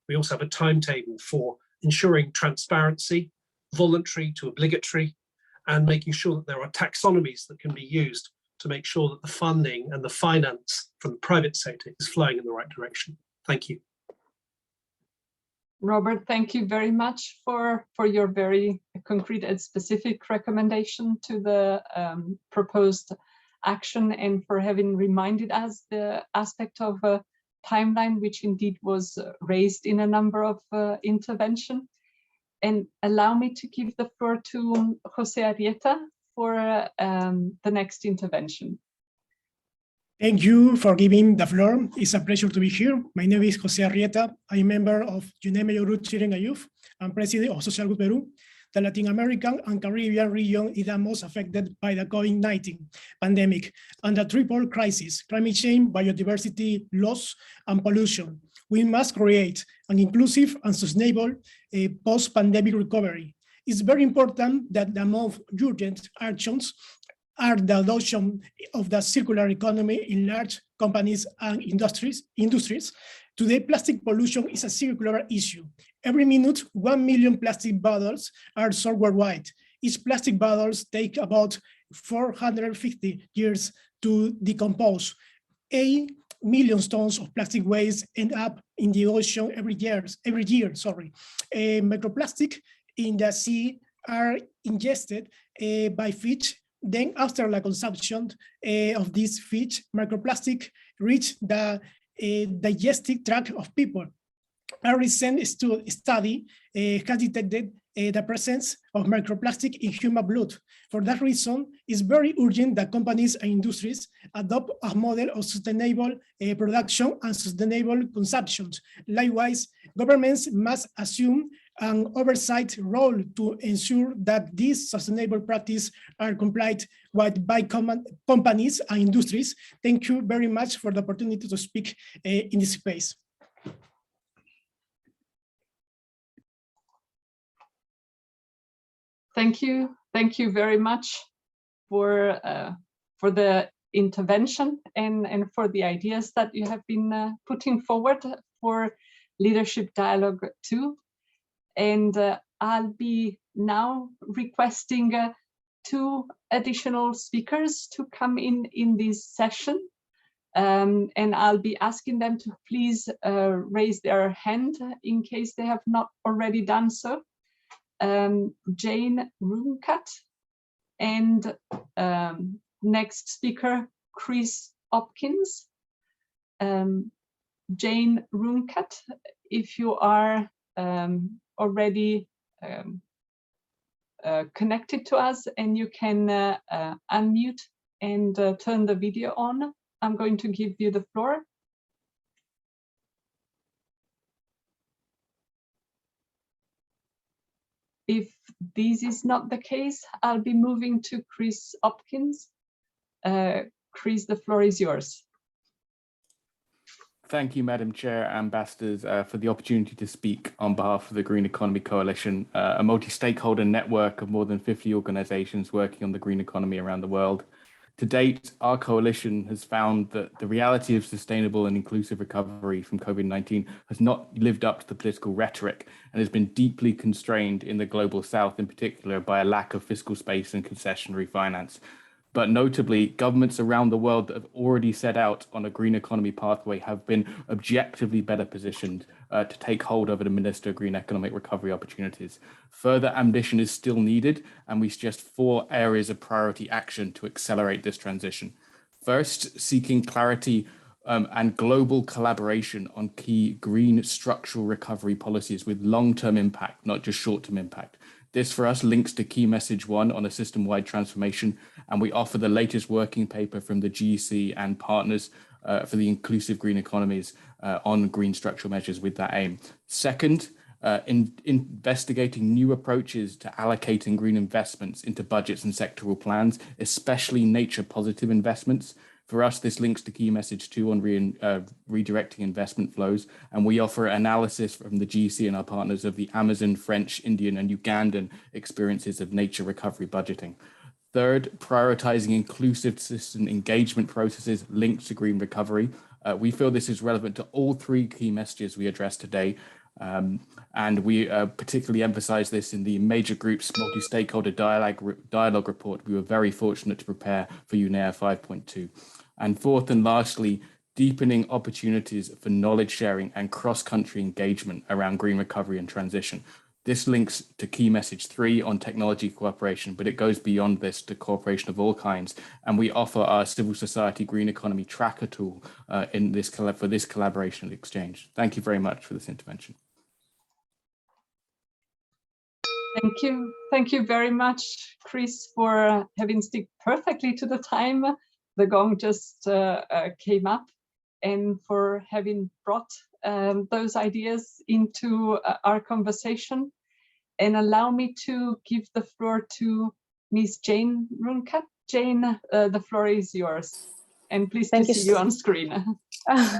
we also have a timetable for ensuring transparency, voluntary to obligatory, and making sure that there are taxonomies that can be used to make sure that the funding and the finance from the private sector is flowing in the right direction. Thank you. Robert, thank you very much for your very concrete and specific recommendation to the proposed action and for having reminded us the aspect of a timeline, which indeed was raised in a number of interventions. And allow me to give the floor to Jose Arrieta for the next intervention. Thank you for giving the floor. It's a pleasure to be here. My name is Jose Arrieta. I'm a member of Juné Mayo Group Chirenga Youth and president of Social Group Peru. The Latin American and Caribbean region is the most affected by the COVID-19 pandemic and the triple crisis: climate change, biodiversity loss, and pollution. We must create an inclusive and sustainable post-pandemic recovery. It's very important that the most urgent actions are the adoption of the circular economy in large companies and industries. Today, plastic pollution is a circular issue. Every minute, 1 million plastic bottles are sold worldwide. Each plastic bottles take about 450 years to decompose. 8 million tons of plastic waste end up in the ocean every year. Microplastic in the sea are ingested by fish. Then after the consumption of this fish, microplastic reach the digestive tract of people. A recent study has detected the presence of microplastic in human blood. For that reason, it's very urgent that companies and industries adopt a model of sustainable production and sustainable consumption. Likewise, governments must assume an oversight role to ensure that these sustainable practices are complied with by companies and industries. Thank you very much for the opportunity to speak in this space. Thank you very much for the intervention and for the ideas that you have been putting forward for Leadership Dialogue 2. And I'll be now requesting 2 additional speakers to come in this session. And I'll be asking them to please raise their hand in case they have not already done so. Jane Runcat, and next speaker, Chris Hopkins. Jane Runcat, if you are already connected to us and you can unmute and turn the video on, I'm going to give you the floor. If this is not the case, I'll be moving to Chris Hopkins. Chris, the floor is yours. Thank you, Madam Chair, ambassadors, for the opportunity to speak on behalf of the Green Economy Coalition, a multi-stakeholder network of more than 50 organizations working on the green economy around the world. To date, our coalition has found that the reality of sustainable and inclusive recovery from COVID-19 has not lived up to the political rhetoric and has been deeply constrained in the global south, in particular, by a lack of fiscal space and concessionary finance. But notably, governments around the world that have already set out on a green economy pathway have been objectively better positioned to take hold of and administer green economic recovery opportunities. Further ambition is still needed, and we suggest 4 areas of priority action to accelerate this transition. First, seeking clarity and global collaboration on key green structural recovery policies with long-term impact, not just short-term impact. This for us links to key message 1 on a system-wide transformation, and we offer the latest working paper from the GEC and partners for the inclusive green economies on green structural measures with that aim. Second, investigating new approaches to allocating green investments into budgets and sectoral plans, especially nature-positive investments. For us, this links to key message 2 on redirecting investment flows, and we offer analysis from the GC and our partners of the Amazon, French, Indian, and Ugandan experiences of nature recovery budgeting. Third, prioritizing inclusive citizen engagement processes linked to green recovery. We feel this is relevant to all 3 key messages we addressed today, and we particularly emphasize this in the major groups multi-stakeholder dialogue report we were very fortunate to prepare for UNEA 5.2. And fourth and lastly, deepening opportunities for knowledge sharing and cross-country engagement around green recovery and transition. This links to key message 3 on technology cooperation, but it goes beyond this to cooperation of all kinds. And we offer our civil society green economy tracker tool for this collaboration and exchange. Thank you very much for this intervention. Thank you. Thank you very much, Chris, for having stick perfectly to the time. The gong just came up, and for having brought those ideas into our conversation. And allow me to give the floor to Ms. Jane Runcat. Jane, the floor is yours. And pleased to see you on screen.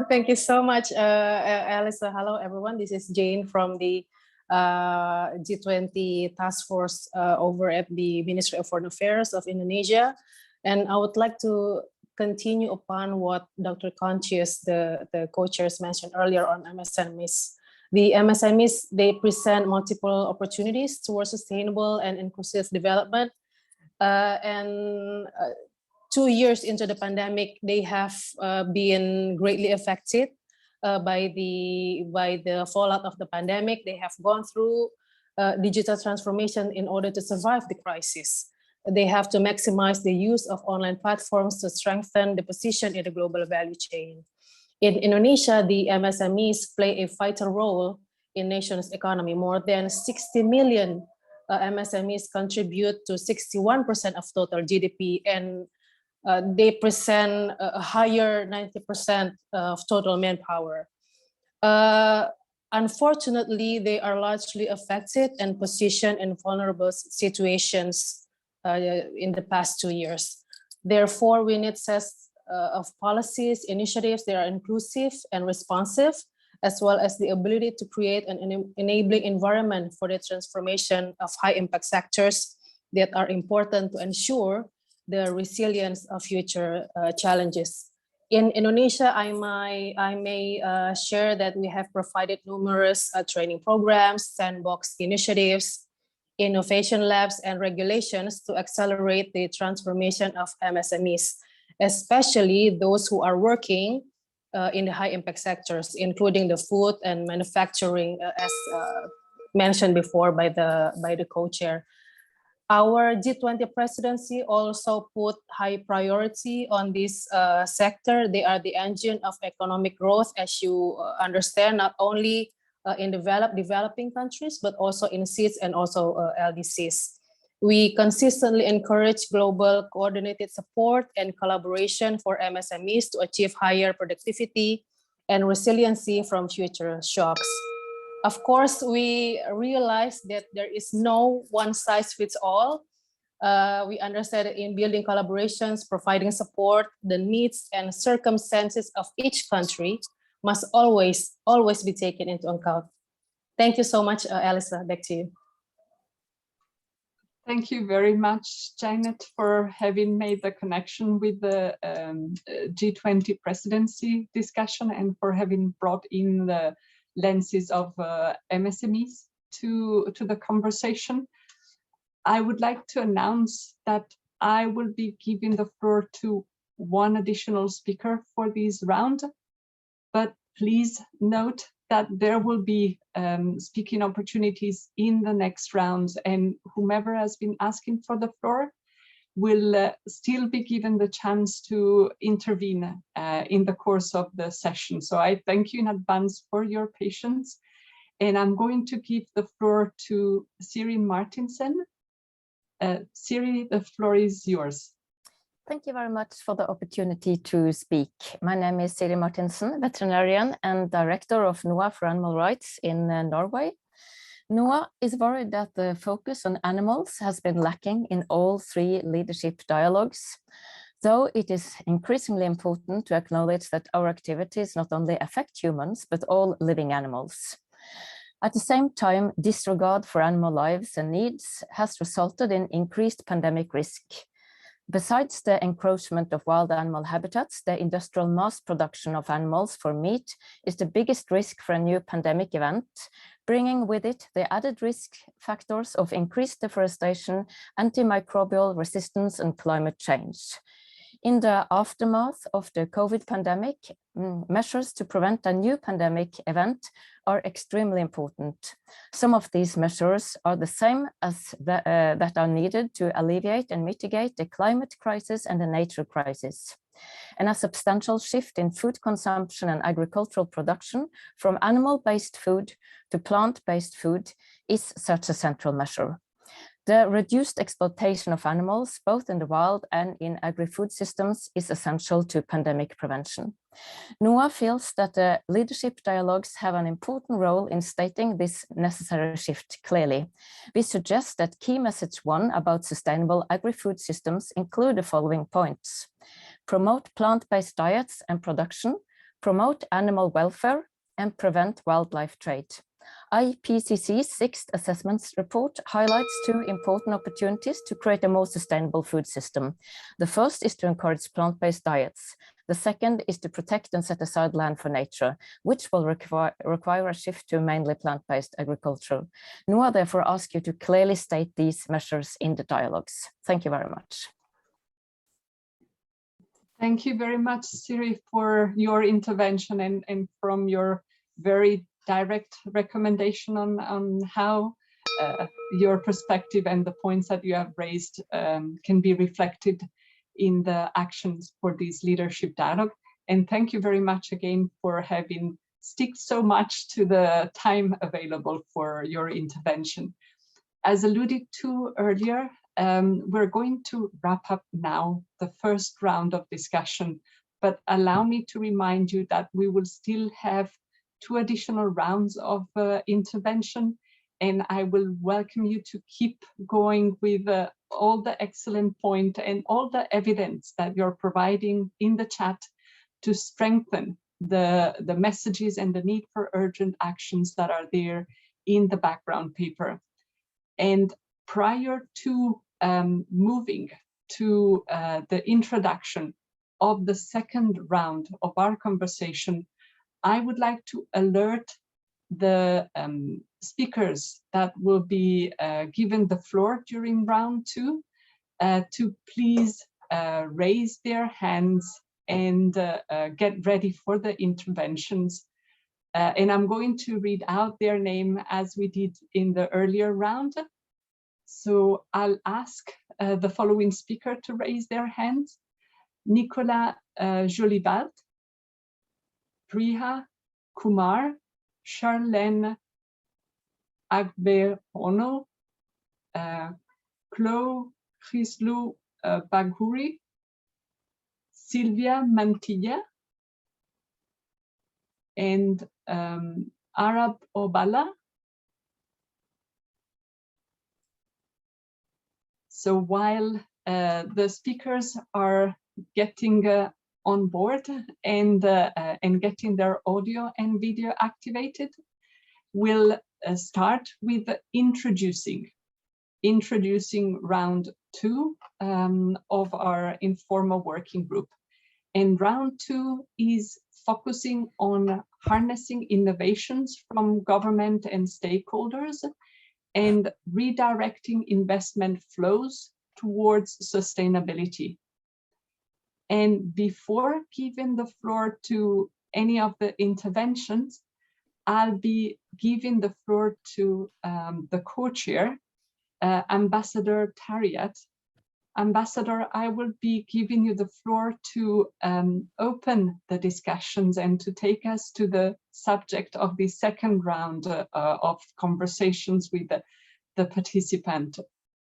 Thank you so much, Alyssa. Hello, everyone. This is Jane from the G20 task force over at the Ministry of Foreign Affairs of Indonesia. And I would like to continue upon what Dr. Contius, the co-chairs, mentioned earlier on MSMEs. The MSMEs, they present multiple opportunities towards sustainable and inclusive development. 2 years into the pandemic, they have been greatly affected by the fallout of the pandemic. They have gone through digital transformation in order to survive the crisis. They have to maximize the use of online platforms to strengthen the position in the global value chain. In Indonesia, the MSMEs play a vital role in nation's economy. More than 60 million MSMEs contribute to 61% of total GDP, and they present a higher 90% of total manpower. Unfortunately, they are largely affected and positioned in vulnerable situations in the past 2 years. Therefore, we need sets of policies, initiatives that are inclusive and responsive, as well as the ability to create an enabling environment for the transformation of high impact sectors that are important to ensure the resilience of future challenges. In Indonesia, I may share that we have provided numerous training programs, sandbox initiatives, innovation labs, and regulations to accelerate the transformation of MSMEs, especially those who are working in the high impact sectors, including the food and manufacturing, as mentioned before by the co-chair. Our G20 presidency also put high priority on this sector. They are the engine of economic growth, as you understand, not only in developing countries, but also in SEEDs and also LDCs. We consistently encourage global coordinated support and collaboration for MSMEs to achieve higher productivity and resiliency from future shocks. Of course, we realize that there is no one size fits all. We understand that in building collaborations, providing support, the needs and circumstances of each country must always be taken into account. Thank you so much, Elisa. Back to you. Thank you very much, Janet, for having made the connection with the G20 presidency discussion and for having brought in the lenses of MSMEs to the conversation. I would like to announce that I will be giving the floor to one additional speaker for this round, but please note that there will be speaking opportunities in the next rounds, and whomever has been asking for the floor will still be given the chance to intervene in the course of the session. So I thank you in advance for your patience. And I'm going to give the floor to Siri Martinson. Siri, the floor is yours. Thank you very much for the opportunity to speak. My name is Siri Martinson, veterinarian and director of Noir for animal rights in Norway. Noir is worried that the focus on animals has been lacking in all 3 leadership dialogues, though it is increasingly important to acknowledge that our activities not only affect humans, but all living animals. At the same time, disregard for animal lives and needs has resulted in increased pandemic risk. Besides the encroachment of wild animal habitats, the industrial mass production of animals for meat is the biggest risk for a new pandemic event, bringing with it the added risk factors of increased deforestation, antimicrobial resistance, and climate change. In the aftermath of the COVID pandemic, measures to prevent a new pandemic event are extremely important. Some of these measures are the same as that are needed to alleviate and mitigate the climate crisis and the nature crisis. And a substantial shift in food consumption and agricultural production from animal-based food to plant-based food is such a central measure. The reduced exploitation of animals, both in the wild and in agri-food systems, is essential to pandemic prevention. Noir feels that the leadership dialogues have an important role in stating this necessary shift clearly. We suggest that key message 1 about sustainable agri-food systems include the following points: promote plant-based diets and production, promote animal welfare, and prevent wildlife trade. IPCC's sixth assessment report highlights two important opportunities to create a more sustainable food system. The first is to encourage plant-based diets. The second is to protect and set aside land for nature, which will require a shift to mainly plant-based agriculture. Noir therefore asks you to clearly state these measures in the dialogues. Thank you very much. Thank you very much, Siri, for your intervention and from your very direct recommendation on how your perspective and the points that you have raised can be reflected in the actions for this leadership dialogue. And thank you very much again for having stick so much to the time available for your intervention. As alluded to earlier, we're going to wrap up now the first round of discussion, but allow me to remind you that we will still have 2 additional rounds of intervention, and I will welcome you to keep going with all the excellent point and all the evidence that you're providing in the chat to strengthen the messages and the need for urgent actions that are there in the background paper. And prior to moving to the introduction of the second round of our conversation, I would like to alert the speakers that will be given the floor during round 2 to please raise their hands and get ready for the interventions. And I'm going to read out their name as we did in the earlier round. So I'll ask the following speaker to raise their hands: Nicolas Jolibald, Priya Kumar, Charlene Agberono, Chloe Chrislou Baghuri, Sylvia Mantilla, and Arab Obala. So while the speakers are getting on board and getting their audio and video activated, we'll start with introducing round 2 of our informal working group. And round 2 is focusing on harnessing innovations from government and stakeholders and redirecting investment flows towards sustainability. And before giving the floor to any of the interventions, I'll be giving the floor to the co-chair, Ambassador Tariat. Ambassador, I will be giving you the floor to open the discussions and to take us to the subject of the second round of conversations with the participant.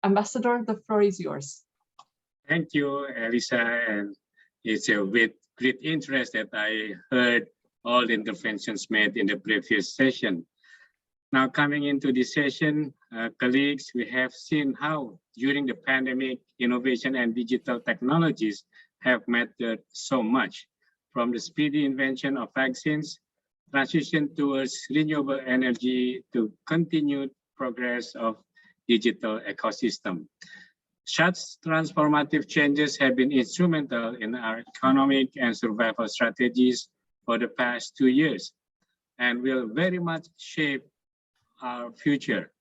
Ambassador, the floor is yours. Thank you, Elisa, and it's with great interest that I heard all the interventions made in the previous session. Now, coming into this session, colleagues, we have seen how during the pandemic, innovation and digital technologies have mattered so much, from the speedy invention of vaccines, transition towards renewable energy, to continued progress of digital ecosystem. Such transformative changes have been instrumental in our economic and survival strategies for the past 2 years, and will very much shape our future.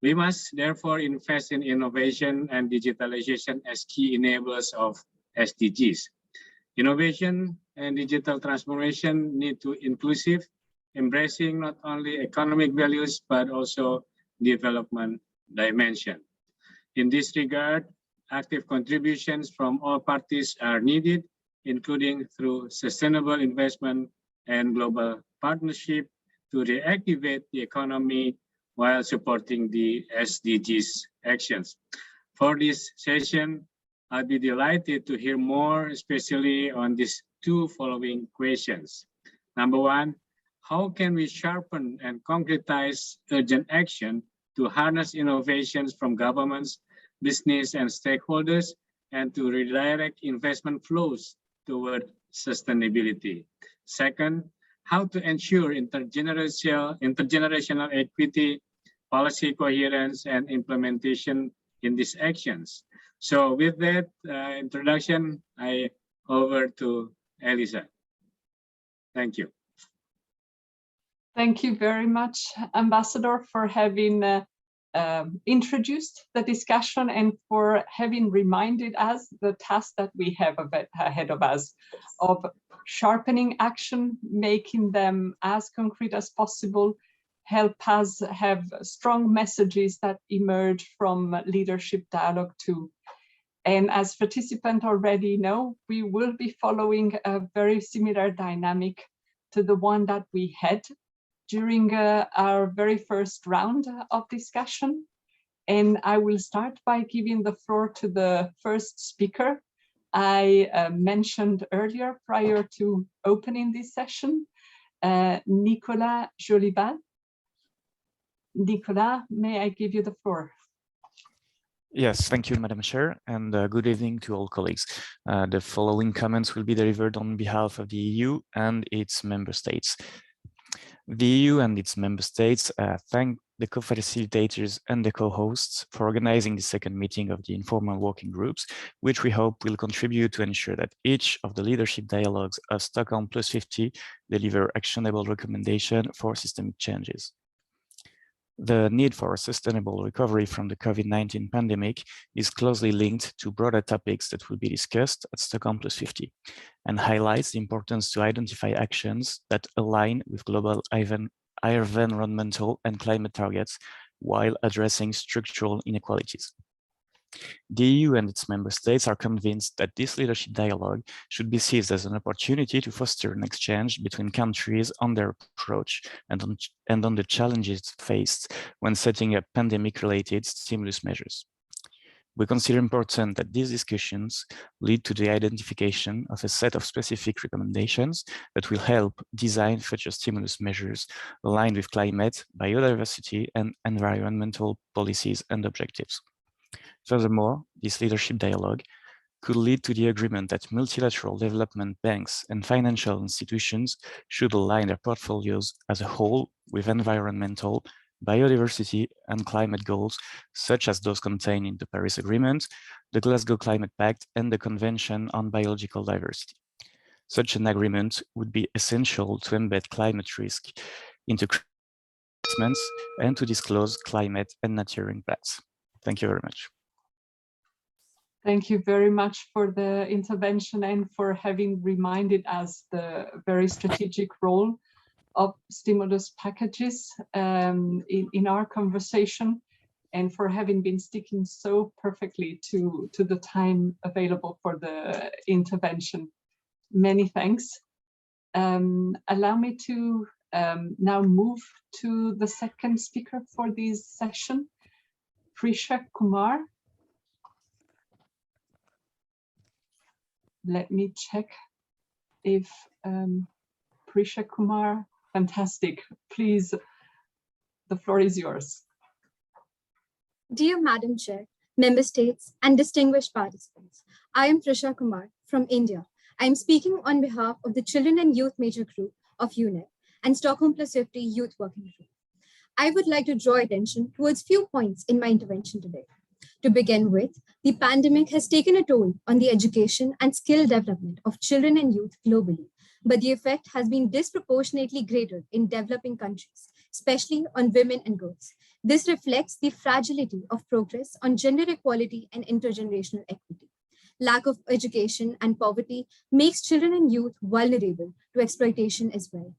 We must therefore invest in innovation and digitalization as key enablers of SDGs. Innovation and digital transformation need to be inclusive, embracing not only economic values, but also development dimension. In this regard, active contributions from all parties are needed, including through sustainable investment and global partnership to reactivate the economy while supporting the SDGs actions. For this session, I'll be delighted to hear more, especially on these 2 following questions. Number 1, how can we sharpen and concretize urgent action to harness innovations from governments, business, and stakeholders, and to redirect investment flows toward sustainability? Second, how to ensure intergenerational equity, policy coherence, and implementation in these actions. So with that introduction, I over to Elisa. Thank you. Thank you very much, Ambassador, for having introduced the discussion and for having reminded us the task that we have ahead of us of sharpening action, making them as concrete as possible, help us have strong messages that emerge from leadership dialogue too. And as participants already know, we will be following a very similar dynamic to the one that we had during our very first round of discussion. And I will start by giving the floor to the first speaker I mentioned earlier prior to opening this session, Nicolas Jolibat. Nicolas, may I give you the floor? Yes, thank you, Madam Chair, and good evening to all colleagues. The following comments will be delivered on behalf of the EU and its member states. The EU and its member states thank the co-facilitators and the co-hosts for organizing the second meeting of the informal working groups, which we hope will contribute to ensure that each of the leadership dialogues of Stockholm Plus 50 deliver actionable recommendation for systemic changes. The need for a sustainable recovery from the COVID-19 pandemic is closely linked to broader topics that will be discussed at Stockholm Plus 50 and highlights the importance to identify actions that align with global environmental and climate targets while addressing structural inequalities. The EU and its member states are convinced that this leadership dialogue should be seized as an opportunity to foster an exchange between countries on their approach and on the challenges faced when setting up pandemic-related stimulus measures. We consider important that these discussions lead to the identification of a set of specific recommendations that will help design future stimulus measures aligned with climate, biodiversity, and environmental policies and objectives. Furthermore, this leadership dialogue could lead to the agreement that multilateral development banks and financial institutions should align their portfolios as a whole with environmental, biodiversity, and climate goals, such as those contained in the Paris Agreement, the Glasgow Climate Pact, and the Convention on Biological Diversity. Such an agreement would be essential to embed climate risk into assessments and to disclose climate and nature impacts. Thank you very much. Thank you very much for the intervention and for having reminded us the very strategic role of stimulus packages in our conversation, and for having been sticking so perfectly to the time available for the intervention. Many thanks. Allow me to now move to the second speaker for this session, Prisha Kumar. Let me check if Prisha Kumar, fantastic. Please, the floor is yours. Dear Madam Chair, Member States, and distinguished participants, I am Prisha Kumar from India. I am speaking on behalf of the Children and Youth Major Group of UNEP and Stockholm Plus 50 Youth Working Group. I would like to draw attention towards few points in my intervention today. To begin with, the pandemic has taken a toll on the education and skill development of children and youth globally, but the effect has been disproportionately greater in developing countries, especially on women and girls. This reflects the fragility of progress on gender equality and intergenerational equity. Lack of education and poverty makes children and youth vulnerable to exploitation as well.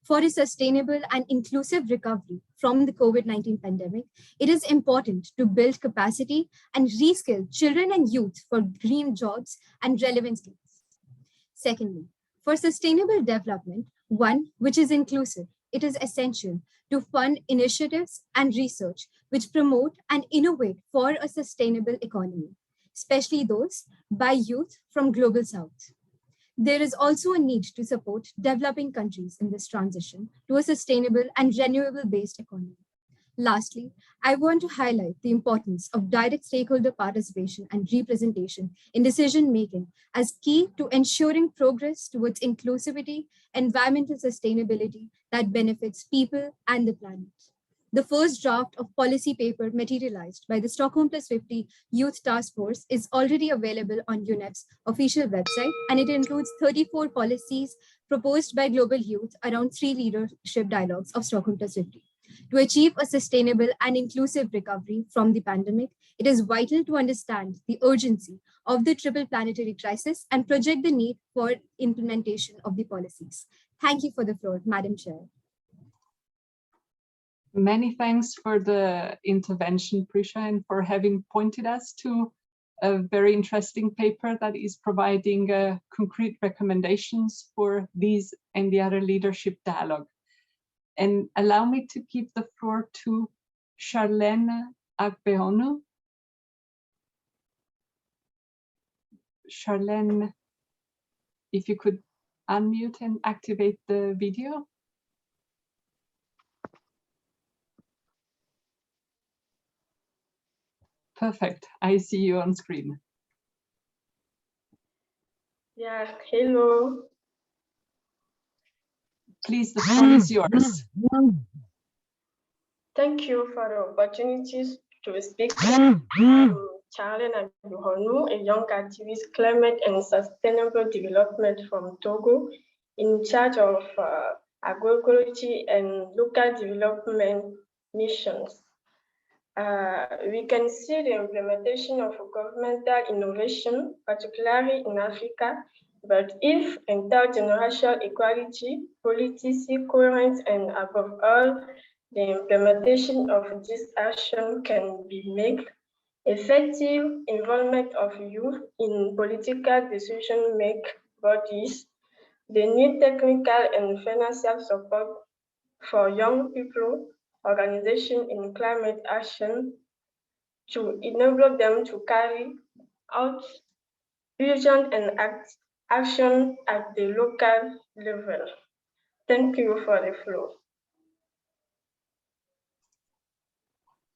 For a sustainable and inclusive recovery from the COVID-19 pandemic, it is important to build capacity and reskill children and youth for green jobs and relevant skills. Secondly, for sustainable development, one which is inclusive, it is essential to fund initiatives and research which promote and innovate for a sustainable economy, especially those by youth from Global South. There is also a need to support developing countries in this transition to a sustainable and renewable-based economy. Lastly, I want to highlight the importance of direct stakeholder participation and representation in decision-making as key to ensuring progress towards inclusivity, environmental sustainability that benefits people and the planet. The first draft of policy paper materialized by the Stockholm Plus 50 Youth Task Force is already available on UNEP's official website, and it includes 34 policies proposed by global youth around 3 leadership dialogues of Stockholm Plus 50. To achieve a sustainable and inclusive recovery from the pandemic, it is vital to understand the urgency of the triple planetary crisis and project the need for implementation of the policies. Thank you for the floor, Madam Chair. Many thanks for the intervention, Prisha, and for having pointed us to a very interesting paper that is providing concrete recommendations for these and the other leadership dialogue. And allow me to give the floor to Charlene Agbeonu. Charlene, if you could unmute and activate the video. Perfect. I see you on screen. Yeah, hello. Please, the floor is yours. Thank you for the opportunities to speak. Charlene Agbeonu, a young activist, climate and sustainable development from Togo, in charge of agroecology and local development missions. We can see the implementation of governmental innovation, particularly in Africa, but if intergenerational equality, policy coherence, and above all, the implementation of this action can be made, effective involvement of youth in political decision-making bodies, the need technical and financial support for young people, organizations in climate action to enable them to carry out vision and action at the local level. Thank you for the floor.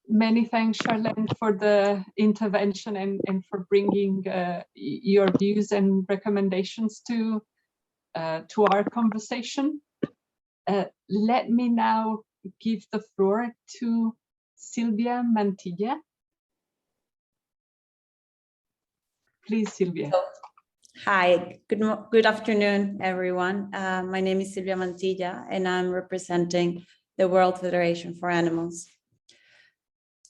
Many thanks, Charlene, for the intervention and for bringing your views and recommendations to our conversation. Let me now give the floor to Silvia Mantilla. Please, Silvia. Hi, good afternoon, everyone. My name is Silvia Mantilla, and I'm representing the World Federation for Animals.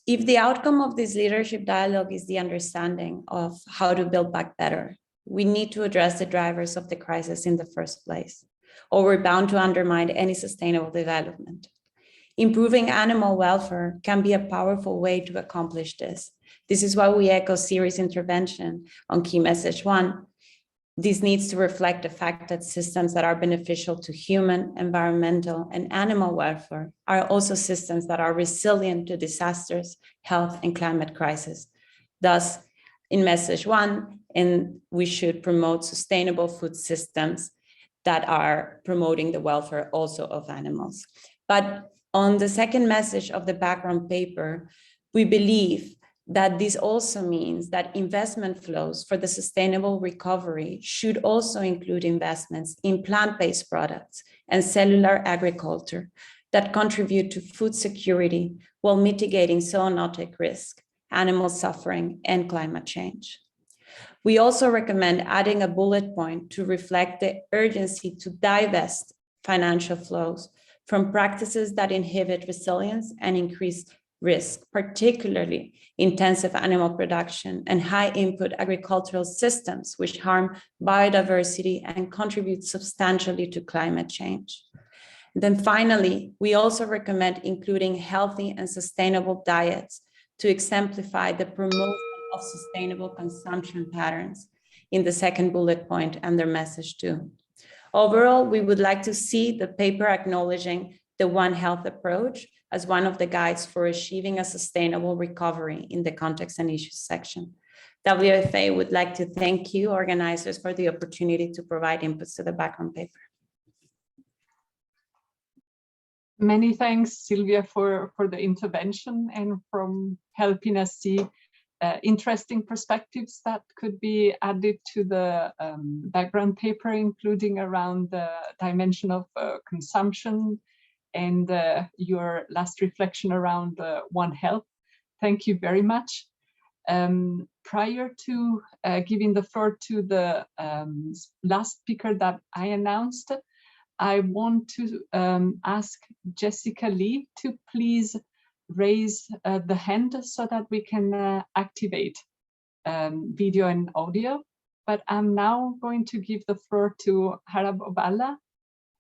If the outcome of this leadership dialogue is the understanding of how to build back better, we need to address the drivers of the crisis in the first place, or we're bound to undermine any sustainable development. Improving animal welfare can be a powerful way to accomplish this. This is why we echo Siri's intervention on key message 1. This needs to reflect the fact that systems that are beneficial to human, environmental, and animal welfare are also systems that are resilient to disasters, health, and climate crisis. Thus, in message 1, we should promote sustainable food systems that are promoting the welfare also of animals. But on the second message of the background paper, we believe that this also means that investment flows for the sustainable recovery should also include investments in plant-based products and cellular agriculture that contribute to food security while mitigating zoonotic risk, animal suffering, and climate change. We also recommend adding a bullet point to reflect the urgency to divest financial flows from practices that inhibit resilience and increase risk, particularly intensive animal production and high input agricultural systems, which harm biodiversity and contribute substantially to climate change. And then finally, we also recommend including healthy and sustainable diets to exemplify the promotion of sustainable consumption patterns in the second bullet point and their message too. Overall, we would like to see the paper acknowledging the One Health approach as one of the guides for achieving a sustainable recovery in the context and issues section. WFA would like to thank you, organizers, for the opportunity to provide inputs to the background paper. Many thanks, Sylvia, for the intervention and from helping us see interesting perspectives that could be added to the background paper, including around the dimension of consumption and your last reflection around One Health. Thank you very much. Prior to giving the floor to the last speaker that I announced, I want to ask Jessica Lee to please raise the hand so that we can activate video and audio. But I'm now going to give the floor to Arab Obala.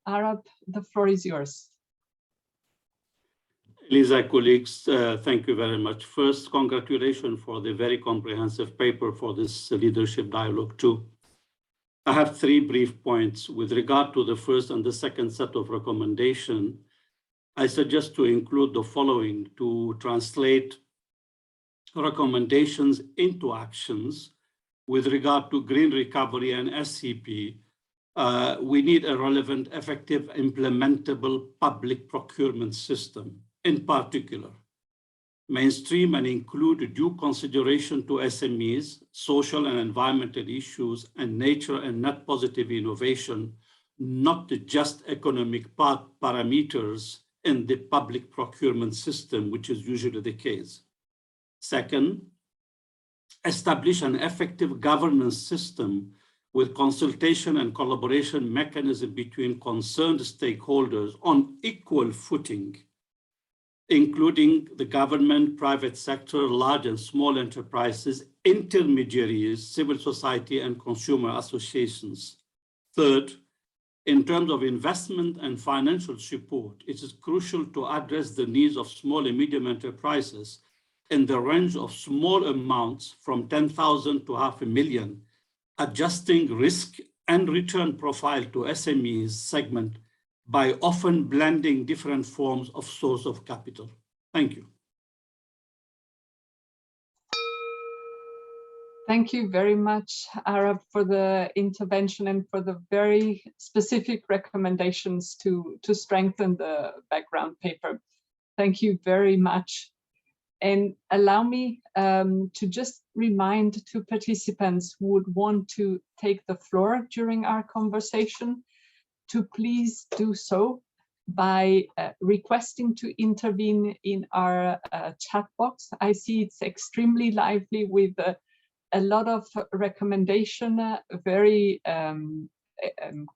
Arab, the floor is yours. Elisa, colleagues, thank you very much. First, congratulations for the very comprehensive paper for this leadership dialogue too. I have 3 brief points. With regard to the first and the second set of recommendations, I suggest to include the following to translate recommendations into actions. With regard to green recovery and SCP, we need a relevant, effective, implementable public procurement system. In particular, mainstream and include due consideration to SMEs, social and environmental issues, and nature and net positive innovation, not just economic parameters in the public procurement system, which is usually the case. Second, establish an effective governance system with consultation and collaboration mechanism between concerned stakeholders on equal footing, including the government, private sector, large and small enterprises, intermediaries, civil society, and consumer associations. Third, in terms of investment and financial support, it is crucial to address the needs of small and medium enterprises in the range of small amounts from 10,000 to $500,000, adjusting risk and return profile to SMEs segment by often blending different forms of source of capital. Thank you. Thank you very much, Arab, for the intervention and for the very specific recommendations to strengthen the background paper. Thank you very much. And allow me to just remind to participants who would want to take the floor during our conversation to please do so by requesting to intervene in our chat box. I see it's extremely lively with a lot of recommendation, very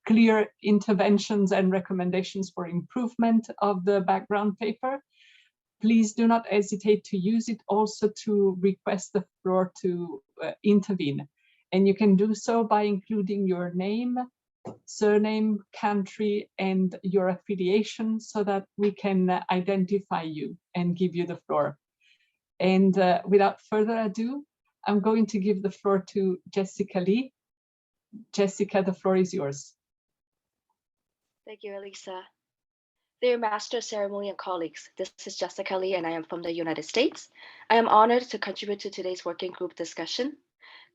clear interventions and recommendations for improvement of the background paper. Please do not hesitate to use it also to request the floor to intervene. And you can do so by including your name, surname, country, and your affiliation so that we can identify you and give you the floor. And without further ado, I'm going to give the floor to Jessica Lee. Jessica, the floor is yours. Thank you, Elisa. Dear Master of Ceremony and colleagues, this is Jessica Lee and I am from the United States. I am honored to contribute to today's working group discussion.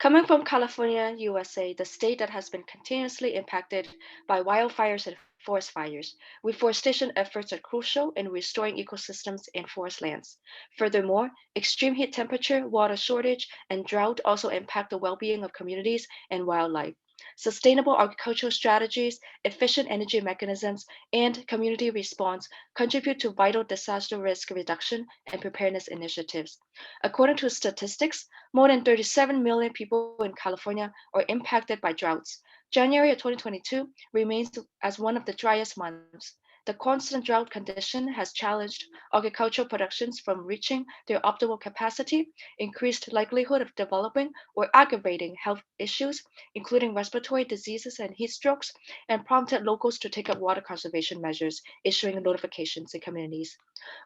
Coming from California, USA, the state that has been continuously impacted by wildfires and forest fires, reforestation efforts are crucial in restoring ecosystems in forest lands. Furthermore, extreme heat temperature, water shortage, and drought also impact the well-being of communities and wildlife. Sustainable agricultural strategies, efficient energy mechanisms, and community response contribute to vital disaster risk reduction and preparedness initiatives. According to statistics, more than 37 million people in California are impacted by droughts. January of 2022 remains as one of the driest months. The constant drought condition has challenged agricultural productions from reaching their optimal capacity, increased likelihood of developing or aggravating health issues, including respiratory diseases and heat strokes, and prompted locals to take up water conservation measures, issuing notifications in communities.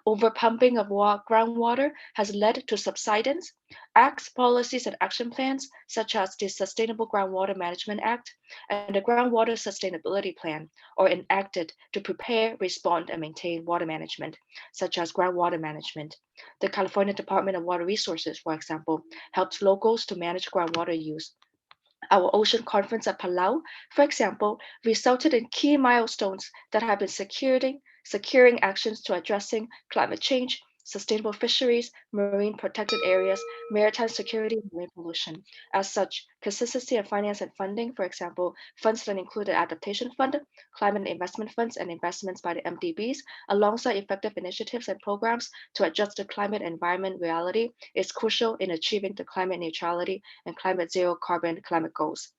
Overpumping of groundwater has led to subsidence. Acts, policies, and action plans, such as the Sustainable Groundwater Management Act and the Groundwater Sustainability Plan, are enacted to prepare, respond, and maintain water management, such as groundwater management. The California Department of Water Resources, for example, helps locals to manage groundwater use. Our ocean conference at Palau, for example, resulted in key milestones that have been securing actions to addressing climate change, sustainable fisheries, marine protected areas, maritime security, and marine pollution. As such, consistency of finance and funding, for example, funds that include the Adaptation Fund, climate investment funds, and investments by the MDBs, alongside effective initiatives and programs to adjust the climate environment reality, is crucial in achieving the climate neutrality and climate zero carbon climate goals.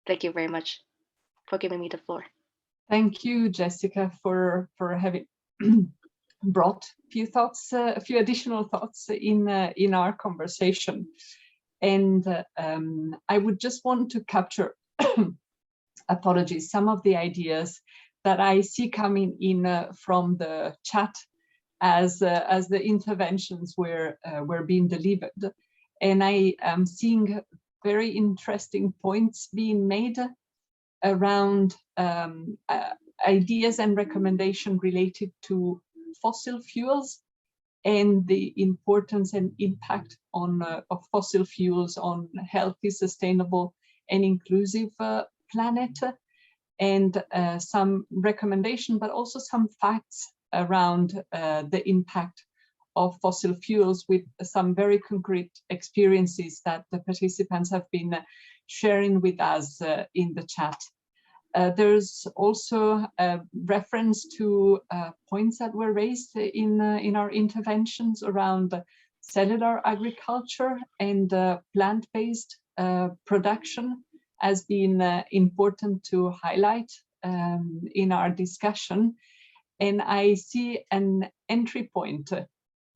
Thank you very much for giving me the floor. Thank you, Jessica, for having brought a few additional thoughts in our conversation. And I would just want to capture, apologies, some of the ideas that I see coming in from the chat as the interventions were being delivered. And I am seeing very interesting points being made around ideas and recommendations related to fossil fuels and the importance and impact on of fossil fuels on healthy, sustainable, and inclusive planet, and some recommendation, but also some facts around the impact of fossil fuels, with some very concrete experiences that the participants have been sharing with us in the chat. There's also a reference to points that were raised in our interventions around cellular agriculture and plant-based production as being important to highlight in our discussion. And I see an entry point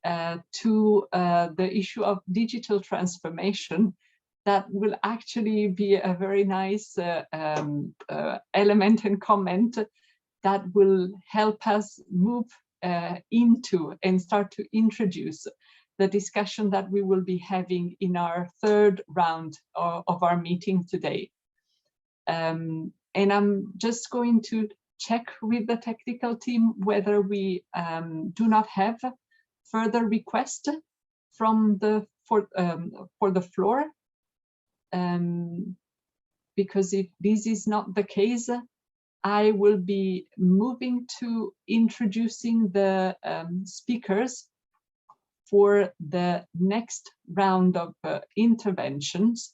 to the issue of digital transformation that will actually be a very nice element and comment that will help us move into and start to introduce the discussion that we will be having in our third round of our meeting today. And I'm just going to check with the technical team whether we do not have further requests from for the floor. Because if this is not the case, I will be moving to introducing the speakers for the next round of interventions.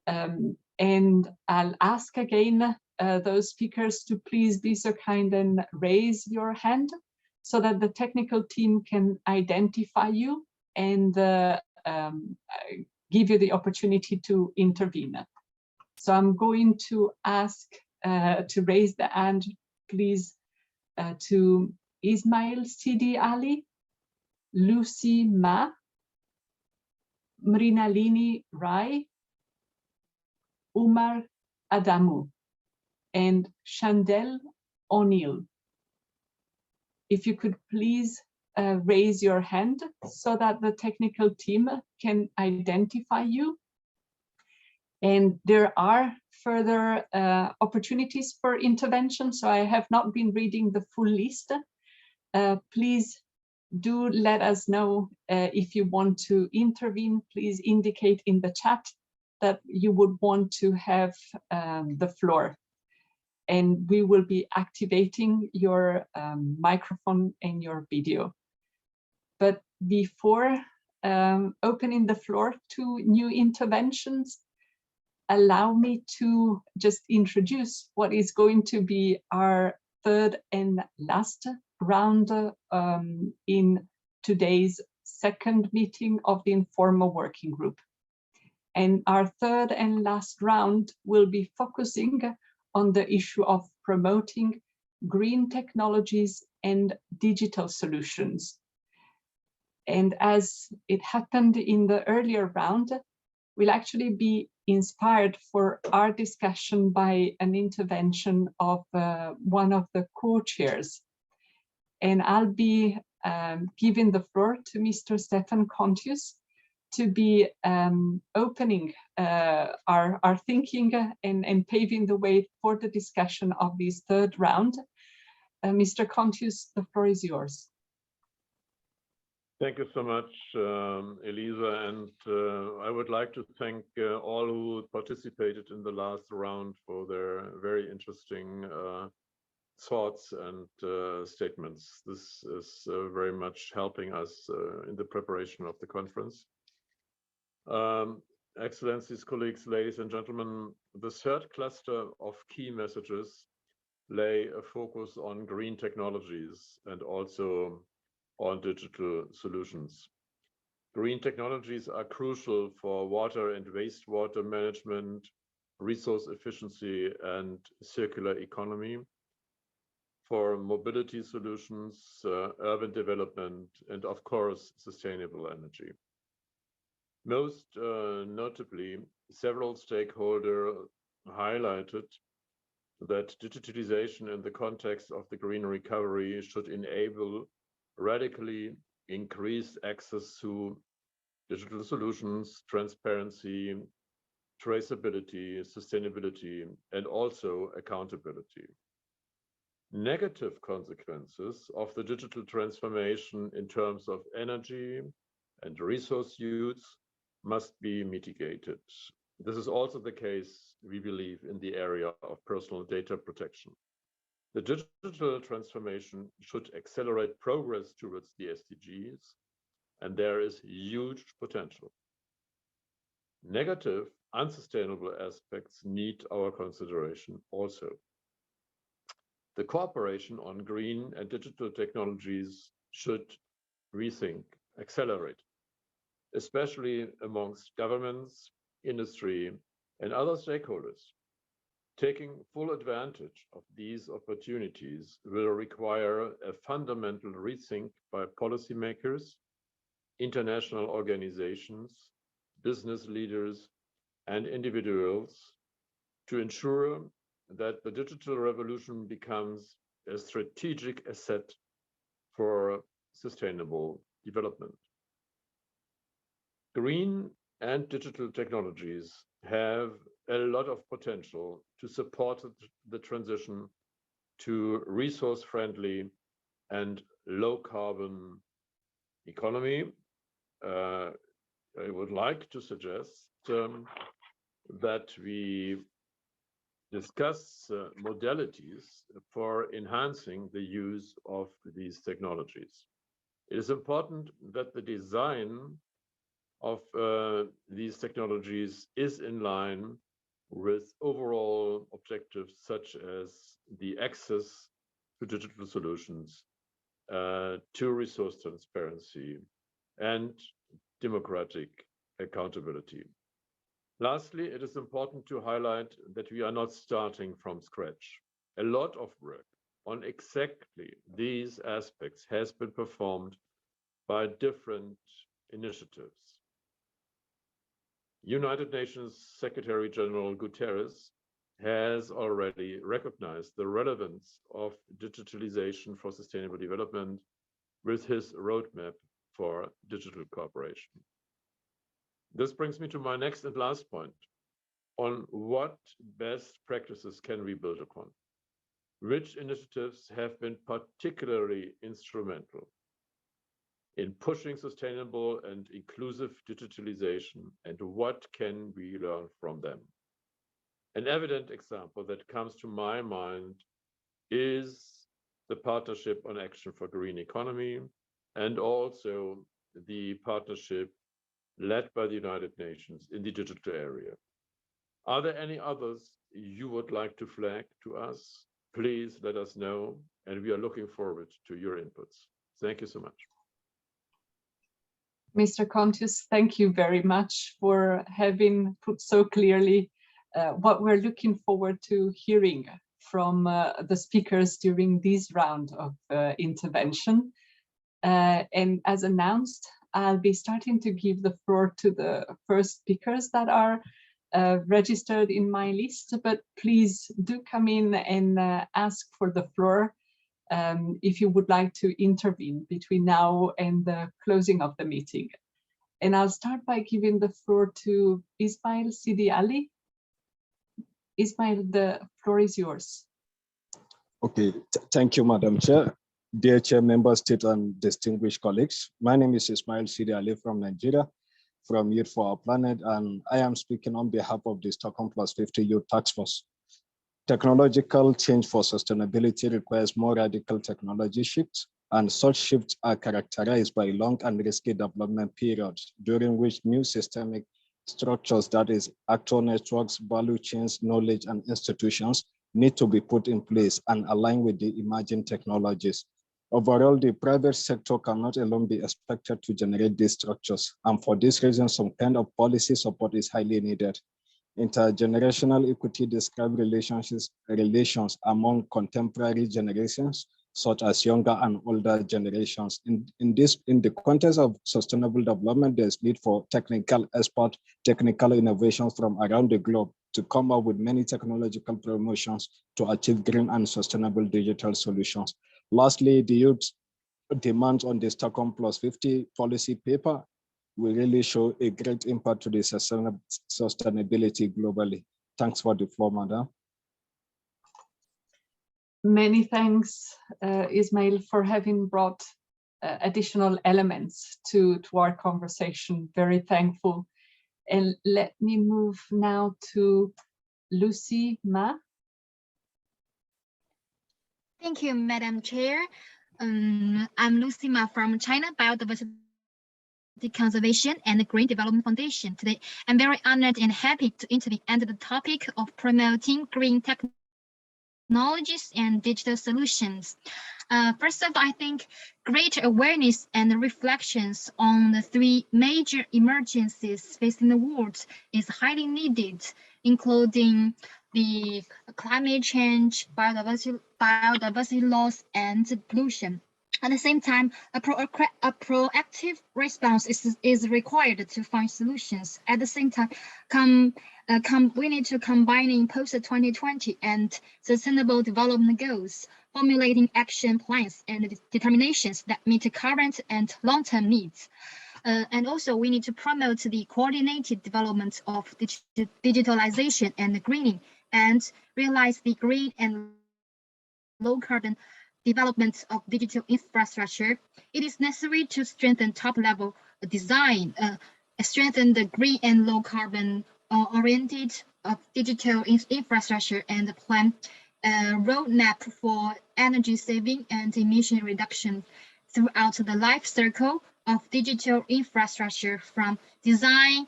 And I'll ask again those speakers to please be so kind and raise your hand so that the technical team can identify you and give you the opportunity to intervene. So I'm going to ask to raise the hand, please, to Ismail Sidi Ali, Lucy Ma, Mrinalini Rai, Umar Adamu, and Chandel O'Neill. If you could please raise your hand so that the technical team can identify you. And there are further opportunities for intervention, so I have not been reading the full list. Please do let us know if you want to intervene. Please indicate in the chat that you would want to have the floor. And we will be activating your microphone and your video. But before opening the floor to new interventions, allow me to just introduce what is going to be our third and last round in today's second meeting of the informal working group. And our third and last round will be focusing on the issue of promoting green technologies and digital solutions. And as it happened in the earlier round, we'll actually be inspired for our discussion by an intervention of one of the co-chairs. And I'll be giving the floor to Mr. Stefan Contius to be opening our thinking and paving the way for the discussion of this third round. Mr. Contius, the floor is yours. Thank you so much, Elisa, and I would like to thank all who participated in the last round for their very interesting thoughts and statements. This is very much helping us in the preparation of the conference. Excellencies, colleagues, ladies and gentlemen, the third cluster of key messages lay a focus on green technologies and also on digital solutions. Green technologies are crucial for water and wastewater management, resource efficiency and circular economy, for mobility solutions, urban development, and of course, sustainable energy. Most notably, several stakeholders highlighted that digitalization in the context of the green recovery should enable radically increased access to digital solutions, transparency, traceability, sustainability, and also accountability. Negative consequences of the digital transformation in terms of energy and resource use must be mitigated. This is also the case, we believe, in the area of personal data protection. The digital transformation should accelerate progress towards the SDGs, and there is huge potential. Negative, unsustainable aspects need our consideration also. The cooperation on green and digital technologies should rethink, accelerate, especially amongst governments, industry, and other stakeholders. Taking full advantage of these opportunities will require a fundamental rethink by policymakers, international organizations, business leaders, and individuals to ensure that the digital revolution becomes a strategic asset for sustainable development. Green and digital technologies have a lot of potential to support the transition to resource-friendly and low-carbon economy. I would like to suggest that we discuss modalities for enhancing the use of these technologies. It is important that the design of these technologies is in line with overall objectives such as the access to digital solutions, to resource transparency, and democratic accountability. Lastly, it is important to highlight that we are not starting from scratch. A lot of work on exactly these aspects has been performed by different initiatives. United Nations Secretary General Guterres has already recognized the relevance of digitalization for sustainable development with his roadmap for digital cooperation. This brings me to my next and last point on what best practices can we build upon. Which initiatives have been particularly instrumental in pushing sustainable and inclusive digitalization, and what can we learn from them? An evident example that comes to my mind is the Partnership on Action for Green Economy, and also the partnership led by the United Nations in the digital area. Are there any others you would like to flag to us? Please let us know, and we are looking forward to your inputs. Thank you so much. Mr. Contius, thank you very much for having put so clearly what we're looking forward to hearing from the speakers during this round of intervention. And as announced, I'll be starting to give the floor to the first speakers that are registered in my list, but please do come in and ask for the floor if you would like to intervene between now and the closing of the meeting. And I'll start by giving the floor to Ismail Sidi Ali. Ismail, the floor is yours. Okay, thank you, Madam Chair. Dear Chair, Member State and distinguished colleagues, my name is Ismail Sidi Ali from Nigeria, from Youth for Our Planet, and I am speaking on behalf of the Stockholm Plus 50 Youth Task Force. Technological change for sustainability requires more radical technology shifts, and such shifts are characterized by long and risky development periods during which new systemic structures, that is, actor networks, value chains, knowledge, and institutions need to be put in place and align with the emerging technologies. Overall, the private sector cannot alone be expected to generate these structures, and for this reason, some kind of policy support is highly needed. Intergenerational equity describes relations among contemporary generations, such as younger and older generations. In the context of sustainable development, there's need for technical innovations from around the globe to come up with many technological promotions to achieve green and sustainable digital solutions. Lastly, the youth demands on the Stockholm Plus 50 policy paper will really show a great impact to the sustainability globally. Thanks for the floor, Madam. Many thanks, Ismail, for having brought additional elements to our conversation. Very thankful. And let me move now to Lucy Ma. Thank you, Madam Chair. I'm Lucy Ma from China Biodiversity Conservation and Green Development Foundation. Today, I'm very honored and happy to intervene under the topic of promoting green technologies and digital solutions. First of all, I think greater awareness and reflections on the three major emergencies facing the world is highly needed, including the climate change, biodiversity loss, and pollution. At the same time, a proactive response is required to find solutions. At the same time, we need to combine post-2020 and sustainable development goals, formulating action plans and determinations that meet current and long-term needs. And also, we need to promote the coordinated development of digitalization and greening, and realize the green and low-carbon development of digital infrastructure. It is necessary to strengthen top-level design, strengthen the green and low-carbon oriented digital infrastructure, and plan a roadmap for energy saving and emission reduction throughout the life cycle of digital infrastructure, from design,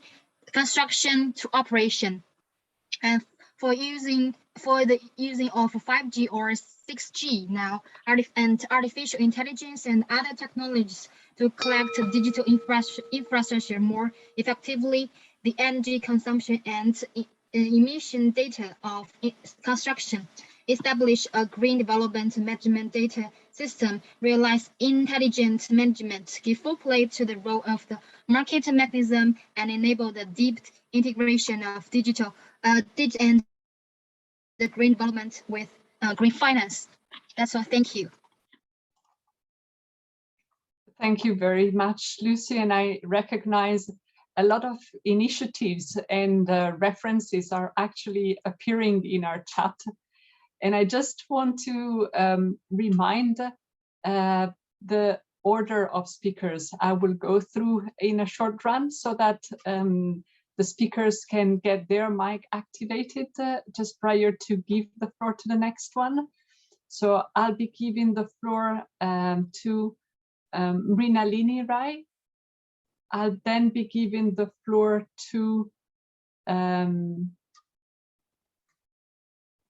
construction to operation. And for the using of 5G or 6G now, and artificial intelligence and other technologies to collect digital infrastructure more effectively, the energy consumption and emission data of construction, establish a green development management data system, realize intelligent management, give full play to the role of the market mechanism, and enable the deep integration of digital and the green development with green finance. That's all. Thank you. Thank you very much, Lucy. And I recognize a lot of initiatives and references are actually appearing in our chat. And I just want to remind the order of speakers. I will go through in a short run so that the speakers can get their mic activated just prior to give the floor to the next one. So I'll be giving the floor to Mrinalini Rai. I'll then be giving the floor to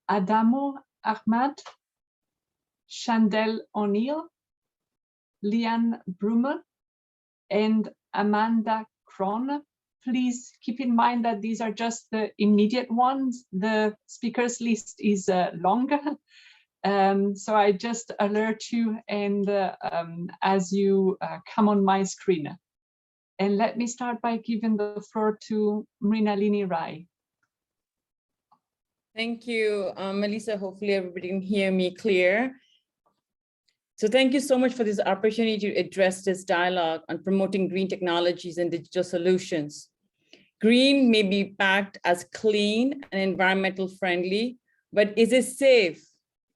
Adamo Ahmad, Chandel O'Neill, Liane Brummel, and Amanda Kron. Please keep in mind that these are just the immediate ones. The speakers list is longer. So I just alert you and as you come on my screen. And let me start by giving the floor to Mrinalini Rai. Thank you, Melissa. Hopefully everybody can hear me clear. So thank you so much for this opportunity to address this dialogue on promoting green technologies and digital solutions. Green may be packed as clean and environmental friendly, but is it safe,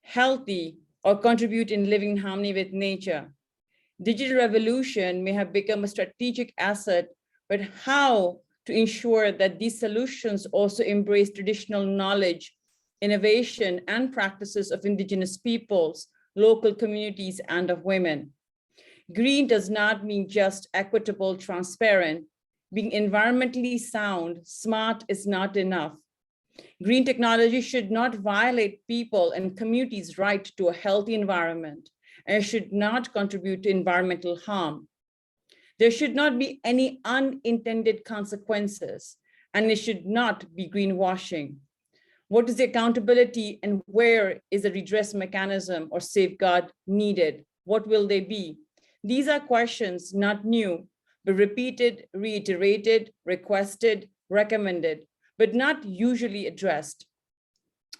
healthy, or contribute in living in harmony with nature? Digital revolution may have become a strategic asset, but how to ensure that these solutions also embrace traditional knowledge innovation, and practices of Indigenous peoples, local communities, and of women. Green does not mean just equitable, transparent. Being environmentally sound, smart is not enough. Green technology should not violate people and communities' right to a healthy environment, and it should not contribute to environmental harm. There should not be any unintended consequences, and it should not be greenwashing. What is the accountability, and where is the redress mechanism or safeguard needed? What will they be? These are questions not new, but repeated, reiterated, requested, recommended, but not usually addressed.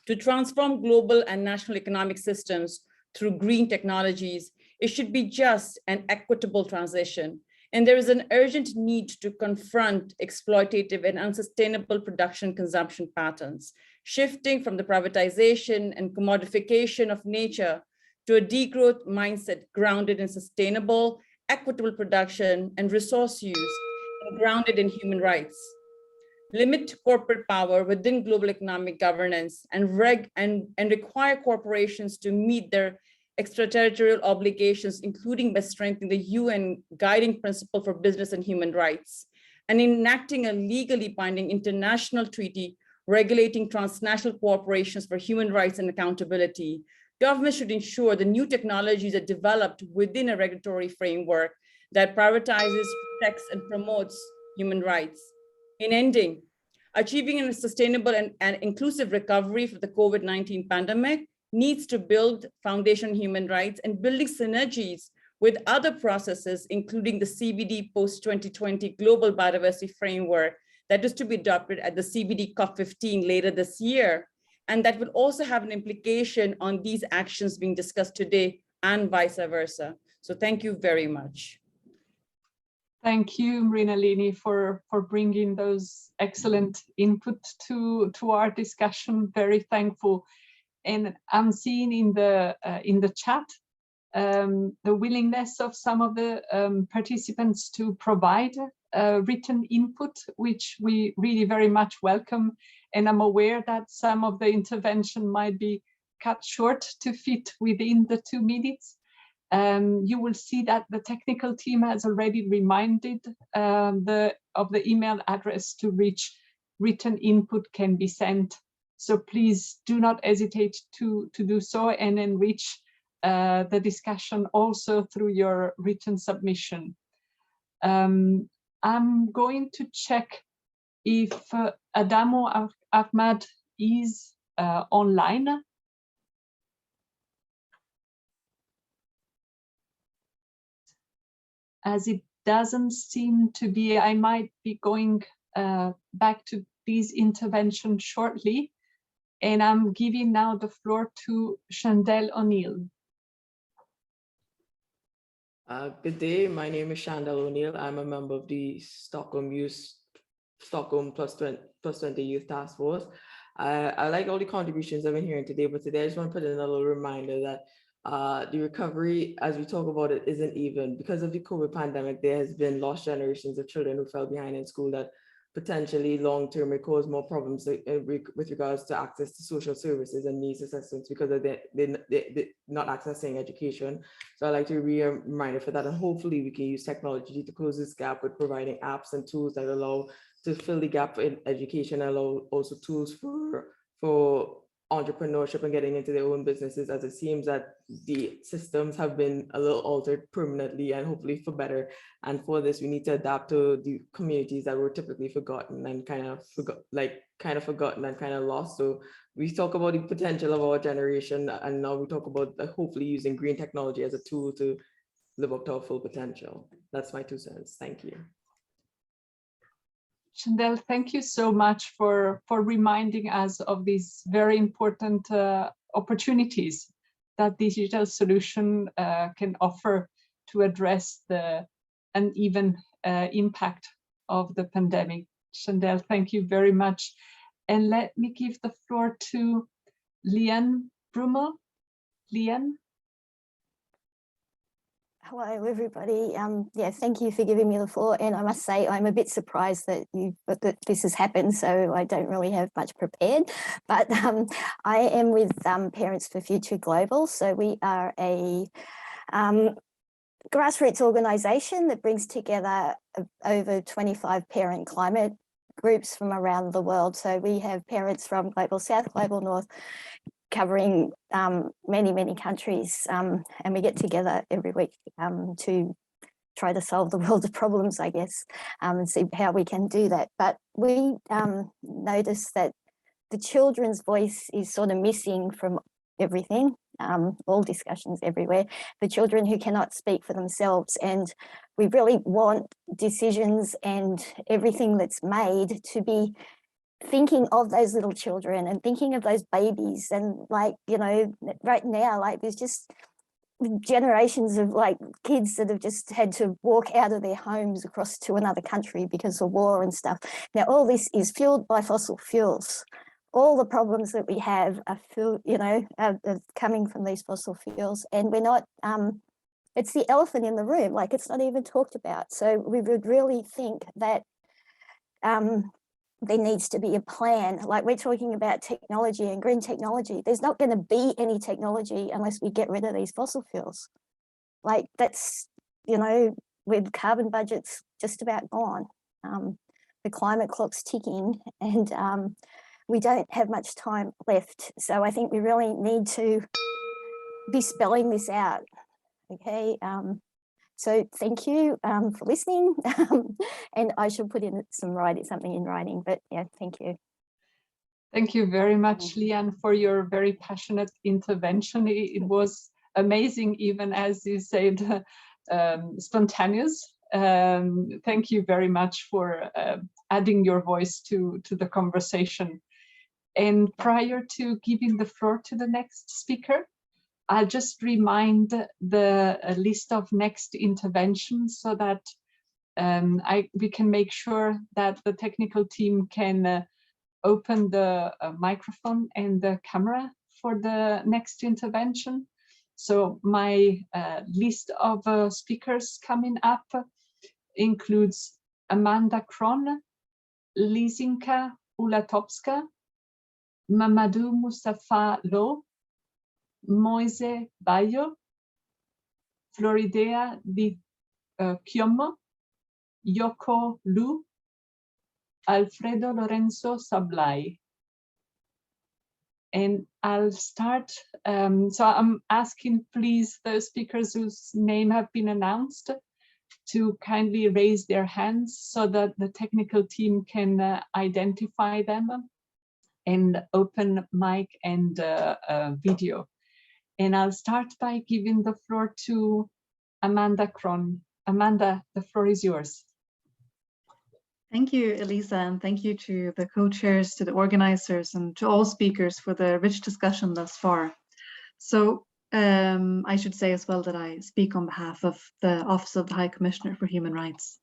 To transform global and national economic systems through green technologies, it should be just and equitable transition. And there is an urgent need to confront exploitative and unsustainable production consumption patterns, shifting from the privatization and commodification of nature to a degrowth mindset grounded in sustainable, equitable production and resource use, and grounded in human rights. Limit corporate power within global economic governance and require corporations to meet their extraterritorial obligations, including by strengthening the UN guiding principle for business and human rights, and enacting a legally binding international treaty regulating transnational cooperations for human rights and accountability. Governments should ensure the new technologies are developed within a regulatory framework that prioritizes, protects, and promotes human rights. In ending, achieving a sustainable and inclusive recovery for the COVID-19 pandemic needs to build foundation human rights and building synergies with other processes, including the CBD post-2020 Global Biodiversity Framework that is to be adopted at the CBD COP15 later this year. And that will also have an implication on these actions being discussed today and vice versa. So thank you very much. Thank you, Mrinalini, for bringing those excellent input to our discussion. Very thankful. And I'm seeing in the chat the willingness of some of the participants to provide written input, which we really very much welcome. And I'm aware that some of the intervention might be cut short to fit within the 2 minutes. You will see that the technical team has already reminded of the email address to which written input can be sent. So please do not hesitate to do so and enrich the discussion also through your written submission. I'm going to check if Adamo Ahmad is online. As it doesn't seem to be, I might be going back to this intervention shortly. And I'm giving now the floor to Chandel O'Neill. Good day, my name is Chandel O'Neill. I'm a member of the Stockholm Plus 20 Youth Task Force. I like all the contributions I've been hearing today, but today I just want to put in a little reminder that the recovery, as we talk about it, isn't even. Because of the COVID pandemic, there has been lost generations of children who fell behind in school that potentially long-term may cause more problems with regards to access to social services and needs assessments because of they're not accessing education. So I'd like to be a reminder for that, and hopefully we can use technology to close this gap with providing apps and tools that allow to fill the gap in education, allow also tools for entrepreneurship and getting into their own businesses, as it seems that the systems have been a little altered permanently and hopefully for better. And for this, we need to adapt to the communities that were typically forgotten and kind of forgotten and kind of lost. So we talk about the potential of our generation, and now we talk about hopefully using green technology as a tool to live up to our full potential. That's my 2 cents. Thank you. Chandel, thank you so much for reminding us of these very important opportunities that digital solution can offer to address the uneven impact of the pandemic. Chandel, thank you very much. And let me give the floor to Lian Brummel. Lian? Hello, everybody. Yeah, thank you for giving me the floor. And I must say, I'm a bit surprised that this has happened, so I don't really have much prepared. But I am with Parents for Future Global. So we are a grassroots organisation that brings together over 25 parent climate groups from around the world. So we have parents from Global South, Global North, covering many, many countries, and we get together every week to try to solve the world's problems, I guess, and see how we can do that. But we noticed that the children's voice is sort of missing from everything, all discussions everywhere, the children who cannot speak for themselves. And we really want decisions and everything that's made to be thinking of those little children and thinking of those babies. And like, you know, right now, like there's just generations of like kids that have just had to walk out of their homes across to another country because of war and stuff. Now, all this is fueled by fossil fuels. All the problems that we have are, are coming from these fossil fuels, and we're not, it's the elephant in the room, like it's not even talked about. So we would really think that there needs to be a plan. Like we're talking about technology and green technology. There's not going to be any technology unless we get rid of these fossil fuels. Like that's, you know, with carbon budgets just about gone. The climate clock's ticking, and we don't have much time left. So I think we really need to be spelling this out, okay? So thank you for listening, and I shall put in something in writing, but yeah, thank you. Thank you very much, Leanne, for your very passionate intervention. It was amazing, even as you said, spontaneous. Thank you very much for adding your voice to the conversation. And prior to giving the floor to the next speaker, I'll just remind the list of next interventions so that we can make sure that the technical team can open the microphone and the camera for the next intervention. So my list of speakers coming up includes Amanda Kron, Lisinka Ulatowska, Mamadou Mustafa Lo, Moise Bayo, Floridea Di Chiomo, Yoko Lu, Alfredo Lorenzo Sablai. And I'll start, so I'm asking please those speakers whose name have been announced to kindly raise their hands so that the technical team can identify them and open mic and video. And I'll start by giving the floor to Amanda Kron. Amanda, the floor is yours. Thank you, Elisa, and thank you to the co-chairs, to the organizers, and to all speakers for the rich discussion thus far. So I should say as well that I speak on behalf of the Office of the High Commissioner for Human Rights.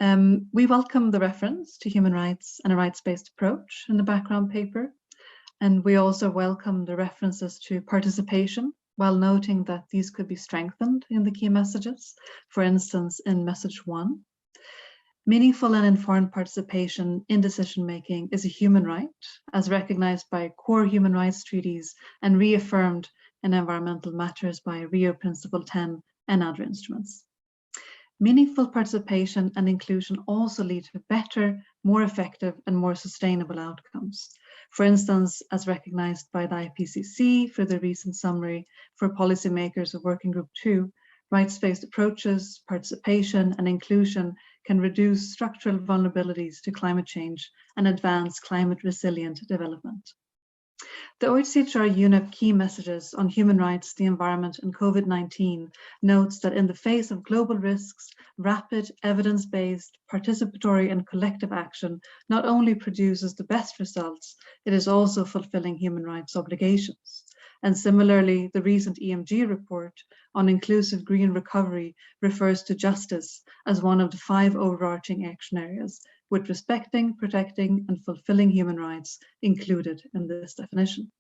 We welcome the reference to human rights and a rights-based approach in the background paper. And we also welcome the references to participation, while noting that these could be strengthened in the key messages, for instance, in message 1. Meaningful and informed participation in decision-making is a human right, as recognized by core human rights treaties and reaffirmed in environmental matters by Rio Principle 10 and other instruments. Meaningful participation and inclusion also lead to better, more effective, and more sustainable outcomes. For instance, as recognized by the IPCC for the recent summary for policymakers of Working Group 2, rights-based approaches, participation, and inclusion can reduce structural vulnerabilities to climate change and advance climate-resilient development. The OHCHR UNEP key messages on human rights, the environment, and COVID-19 notes that in the face of global risks, rapid, evidence-based, participatory, and collective action not only produces the best results, it is also fulfilling human rights obligations. And similarly, the recent EMG report on inclusive green recovery refers to justice as one of the 5 overarching action areas, with respecting, protecting, and fulfilling human rights included in this definition.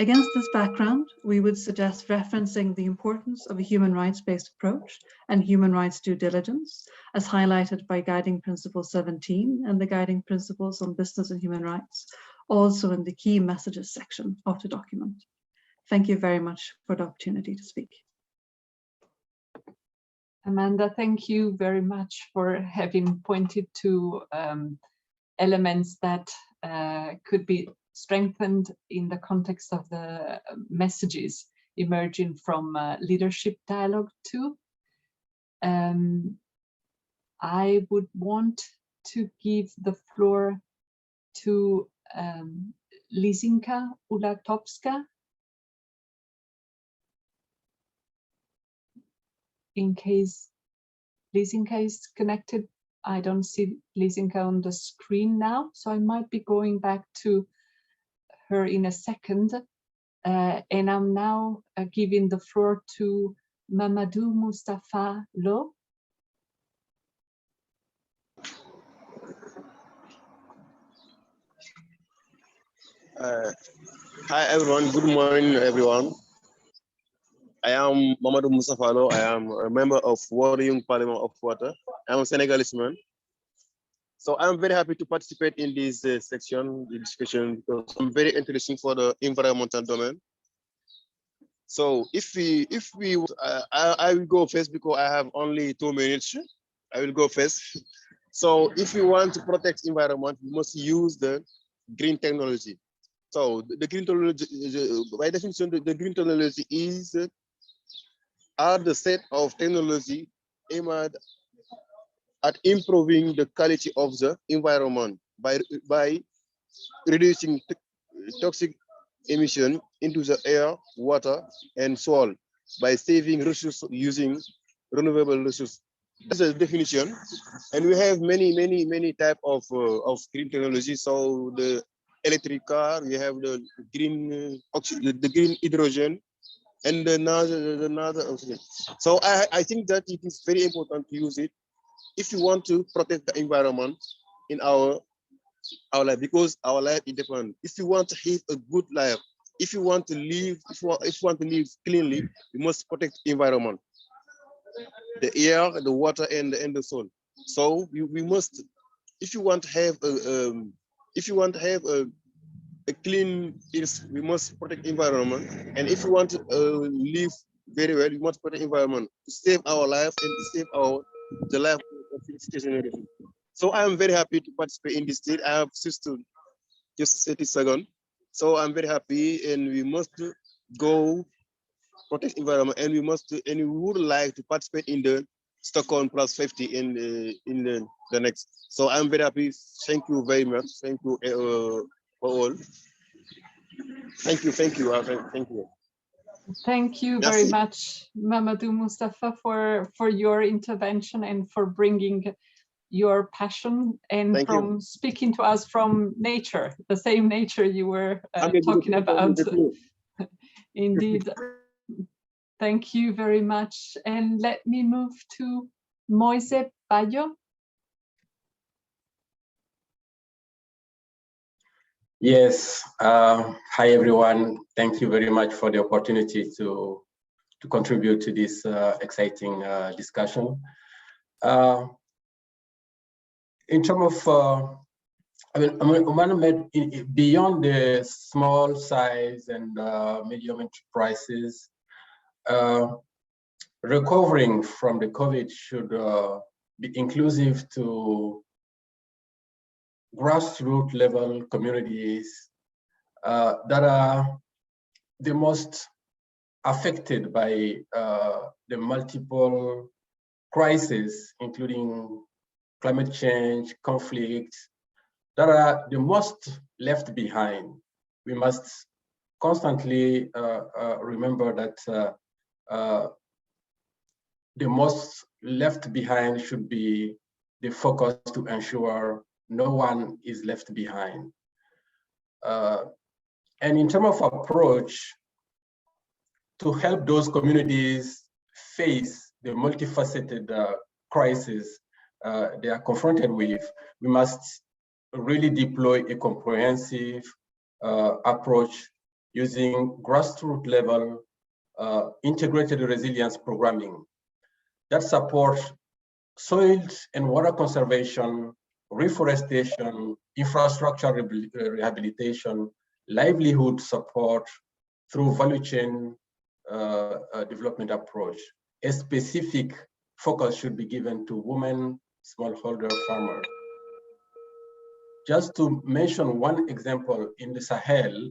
Against this background, we would suggest referencing the importance of a human rights-based approach and human rights due diligence, as highlighted by Guiding Principle 17 and the Guiding Principles on Business and Human Rights, also in the Key Messages section of the document. Thank you very much for the opportunity to speak. Amanda, thank you very much for having pointed to elements that could be strengthened in the context of the messages emerging from leadership dialogue too. I would want to give the floor to Lisinka Ulatowska. In case Lisinka is connected, I don't see Lisinka on the screen now, so I might be going back to her in a second. And I'm now giving the floor to Mamadou Mustafa Lo. Hi everyone, good morning everyone. I am Mamadou Mustafa Lo. I am a member of World Young Parliament of Water. I'm a Senegalese man. So I'm very happy to participate in this section, the discussion, because I'm very interested for the environmental domain. So I will go first because I have only 2 minutes. I will go first. So if we want to protect environment, we must use the green technology. So the green technology, by definition, the green technology are the set of technology aimed at improving the quality of the environment by reducing toxic emission into the air, water, and soil by saving resources using renewable resources. That's the definition. And we have many types of green technology. So the electric car, we have the green oxygen, the green hydrogen, and another oxygen. So I think that it is very important to use it if you want to protect the environment in our life, because our life is different. If you want to have a good life, if you want to live, if you want to live cleanly, you must protect the environment, the air, the water, and the soil. So we must, if you want to have a clean earth, we must protect environment. And if you want to live very well, you must protect environment to save our life and to save the life of the generation. So I am very happy to participate in this state. I have just 30 seconds. So I'm very happy, and we must go protect environment, and we would like to participate in the Stockholm Plus 50 in the next. So I'm very happy. Thank you very much. Thank you for all. Thank you. Thank you. Thank you very much, Mamadou Mustafa, for your intervention and for bringing your passion and speaking to us from nature, the same nature you were talking about. Indeed. Thank you very much. And let me move to Moise Bayo. Yes, hi everyone. Thank you very much for the opportunity to contribute to this exciting discussion. In terms of, beyond the small size and medium enterprises, recovering from the COVID should be inclusive to grassroots level communities that are the most affected by the multiple crises, including climate change, conflict, that are the most left behind. We must constantly remember that the most left behind should be the focus to ensure no one is left behind. And in terms of approach, to help those communities face the multifaceted crisis they are confronted with, we must really deploy a comprehensive approach using grassroots level integrated resilience programming that supports soils and water conservation, reforestation, infrastructure rehabilitation, livelihood support through value chain development approach. A specific focus should be given to women smallholder farmers. Just to mention one example, in the Sahel,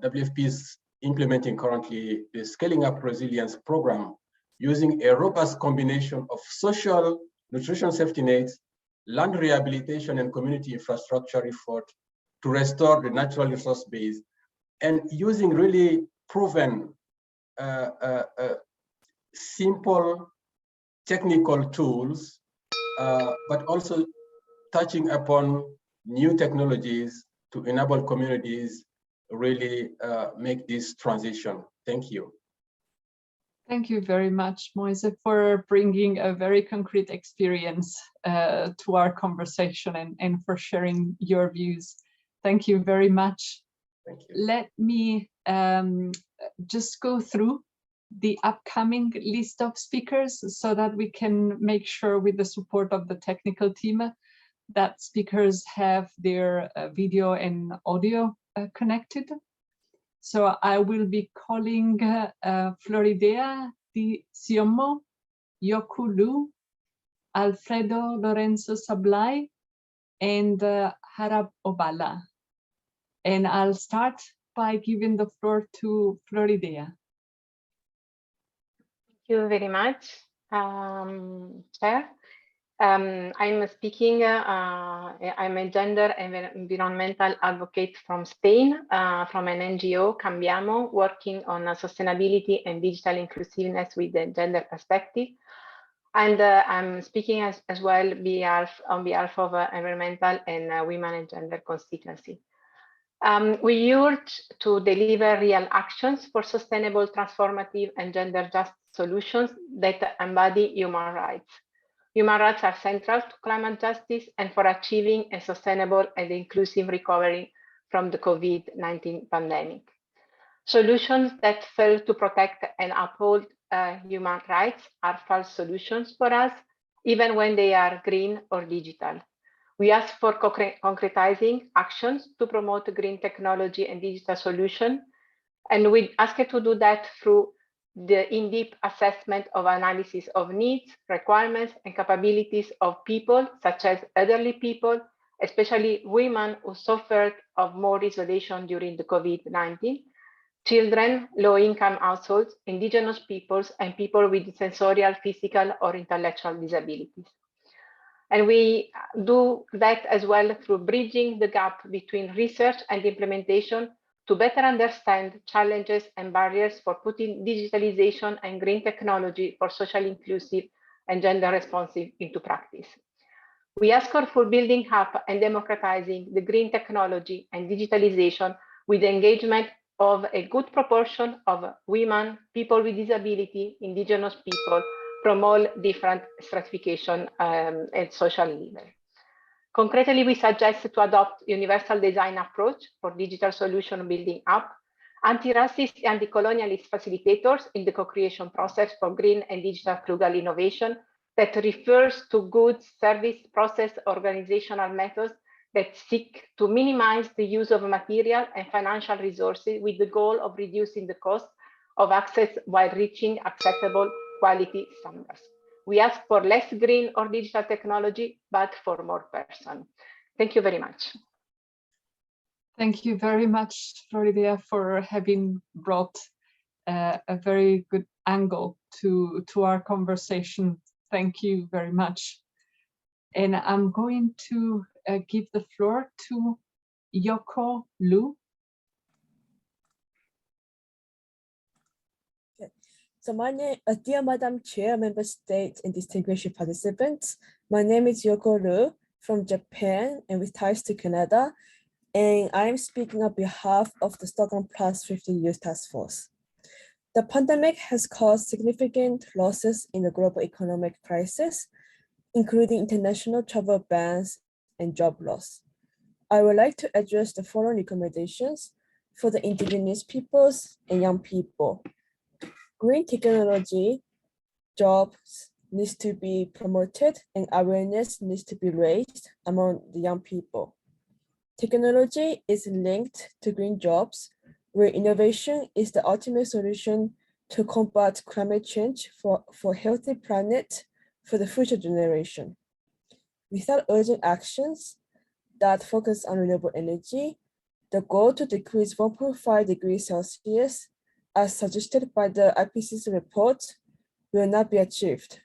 WFP is implementing currently the Scaling Up Resilience program using a robust combination of social nutrition safety nets, land rehabilitation, and community infrastructure effort to restore the natural resource base, and using really proven simple technical tools, but also touching upon new technologies to enable communities really make this transition. Thank you. Thank you very much, Moise, for bringing a very concrete experience to our conversation and for sharing your views. Thank you very much. Thank you. Let me just go through the upcoming list of speakers so that we can make sure, with the support of the technical team, that speakers have their video and audio connected. So I will be calling Floridea Di Siomo, Yoku Lu, Alfredo Lorenzo Sablai, and Harab Obala. And I'll start by giving the floor to Floridea. Thank you very much, Chair. I'm speaking, I'm a gender and environmental advocate from Spain, from an NGO, Cambiamo, working on sustainability and digital inclusiveness with the gender perspective. And I'm speaking as well on behalf of environmental and women and gender constituency. We urge to deliver real actions for sustainable, transformative, and gender just solutions that embody human rights. Human rights are central to climate justice and for achieving a sustainable and inclusive recovery from the COVID-19 pandemic. Solutions that fail to protect and uphold human rights are false solutions for us, even when they are green or digital. We ask for concretizing actions to promote green technology and digital solutions, and we ask to do that through the in-depth assessment of analysis of needs, requirements, and capabilities of people, such as elderly people, especially women who suffered of more isolation during the COVID-19, children, low-income households, indigenous peoples, and people with sensorial, physical, or intellectual disabilities. And we do that as well through bridging the gap between research and implementation to better understand challenges and barriers for putting digitalization and green technology for socially inclusive and gender responsive into practice. We ask for building up and democratizing the green technology and digitalization with the engagement of a good proportion of women, people with disability, indigenous people from all different stratification and social level. Concretely, we suggest to adopt universal design approach for digital solution building up, anti-racist and anti-colonialist facilitators in the co-creation process for green and digital frugal innovation that refers to goods, service, process, organizational methods that seek to minimize the use of material and financial resources with the goal of reducing the cost of access while reaching acceptable quality standards. We ask for less green or digital technology, but for more person. Thank you very much. Thank you very much, Floridea, for having brought a very good angle to our conversation. Thank you very much. And I'm going to give the floor to Yoko Lu. So dear Madam Chair, Member States, and distinguished participants, my name is Yoko Lu from Japan and with ties to Canada, and I am speaking on behalf of the Stockholm Plus 50 Youth Task Force. The pandemic has caused significant losses in the global economic crisis, including international travel bans and job loss. I would like to address the following recommendations for the indigenous peoples and young people. Green technology, jobs needs to be promoted and awareness needs to be raised among the young people. Technology is linked to green jobs, where innovation is the ultimate solution to combat climate change for a healthy planet for the future generation. Without urgent actions that focus on renewable energy, the goal to decrease 1.5 degrees Celsius, as suggested by the IPCC report, will not be achieved.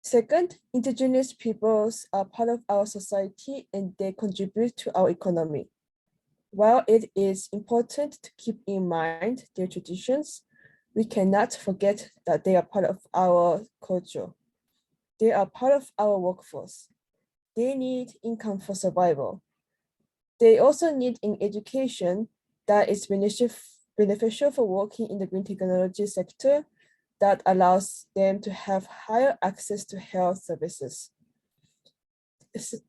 Second, indigenous peoples are part of our society and they contribute to our economy. While it is important to keep in mind their traditions, we cannot forget that they are part of our culture. They are part of our workforce. They need income for survival. They also need an education that is beneficial for working in the green technology sector that allows them to have higher access to health services.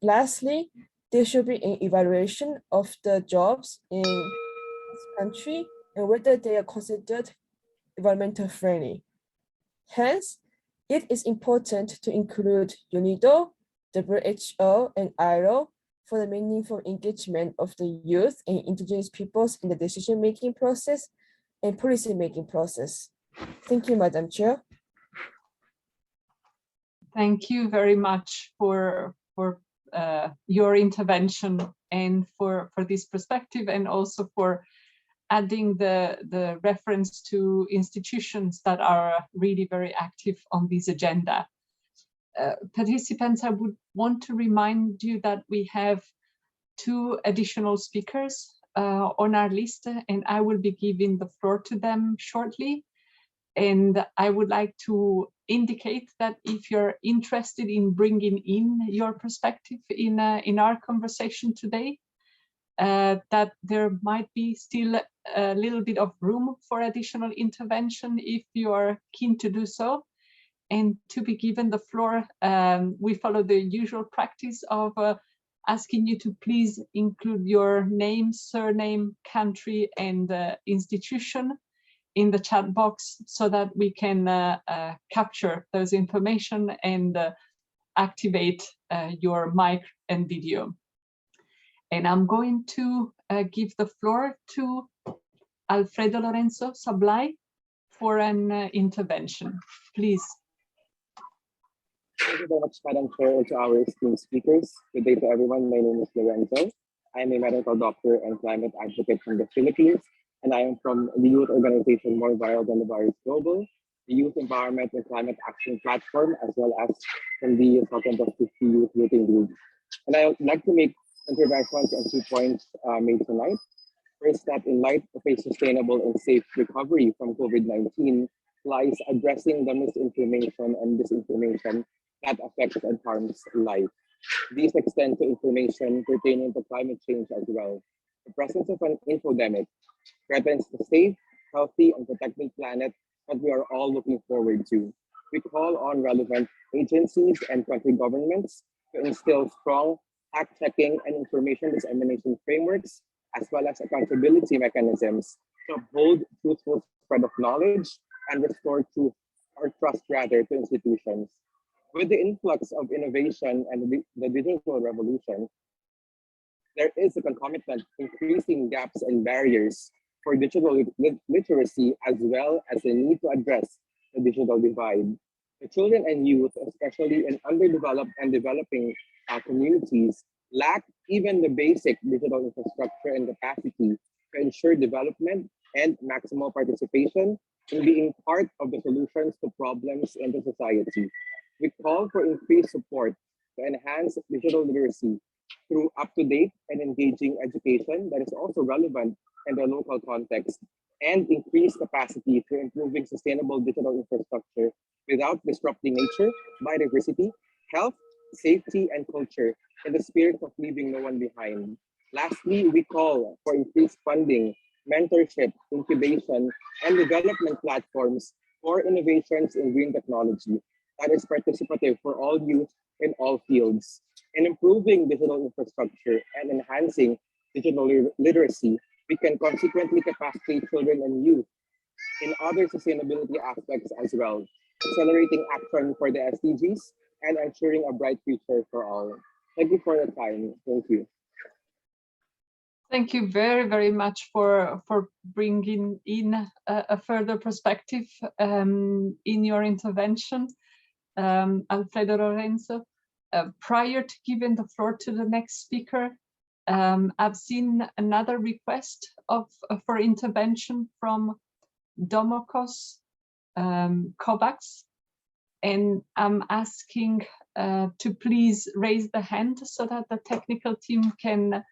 Lastly, there should be an evaluation of the jobs in this country and whether they are considered environmental friendly. Hence, it is important to include UNIDO, WHO, and ILO for the meaningful engagement of the youth and indigenous peoples in the decision-making process and policy-making process. Thank you, Madam Chair. Thank you very much for your intervention and for this perspective, and also for adding the reference to institutions that are really very active on this agenda. Participants, I would want to remind you that we have 2 additional speakers on our list, and I will be giving the floor to them shortly. And I would like to indicate that if you're interested in bringing in your perspective in our conversation today, that there might be still a little bit of room for additional intervention if you are keen to do so. And to be given the floor, we follow the usual practice of asking you to please include your name, surname, country, and institution in the chat box so that we can capture those information and activate your mic and video. And I'm going to give the floor to Alfredo Lorenzo Sablai for an intervention. Please. Thank you very much, Madam Chair, to our esteemed speakers. Good day to everyone. My name is Lorenzo. I am a medical doctor and climate advocate from the Philippines, and I am from the youth organization More Viral Than the Virus Global, the Youth Environment and Climate Action Platform, as well as from the Southern Pacific Youth Working Group. And I would like to make interventions on 2 points made tonight. First, that in light of a sustainable and safe recovery from COVID-19 lies addressing the misinformation and disinformation that affects and harms life. These extend to information pertaining to climate change as well. The presence of an infodemic threatens the safe, healthy, and protected planet that we are all looking forward to. We call on relevant agencies and country governments to instill strong fact-checking and information dissemination frameworks, as well as accountability mechanisms to uphold truthful spread of knowledge and restore truth or trust rather to institutions. With the influx of innovation and the digital revolution, there is a concomitant increasing gaps and barriers for digital literacy, as well as the need to address the digital divide. The children and youth, especially in underdeveloped and developing communities, lack even the basic digital infrastructure and capacity to ensure development and maximal participation in being part of the solutions to problems in the society. We call for increased support to enhance digital literacy through up-to-date and engaging education that is also relevant in the local context, and increased capacity for improving sustainable digital infrastructure without disrupting nature, biodiversity, health, safety, and culture in the spirit of leaving no one behind. Lastly, we call for increased funding, mentorship, incubation, and development platforms for innovations in green technology that is participative for all youth in all fields. In improving digital infrastructure and enhancing digital literacy, we can consequently capacitate children and youth in other sustainability aspects as well, accelerating action for the SDGs and ensuring a bright future for all. Thank you for your time. Thank you. Thank you very, very much for bringing in a further perspective in your intervention, Alfredo Lorenzo. Prior to giving the floor to the next speaker, I've seen another request for intervention from Domokos Kovacs, and I'm asking to please raise the hand so that the technical team can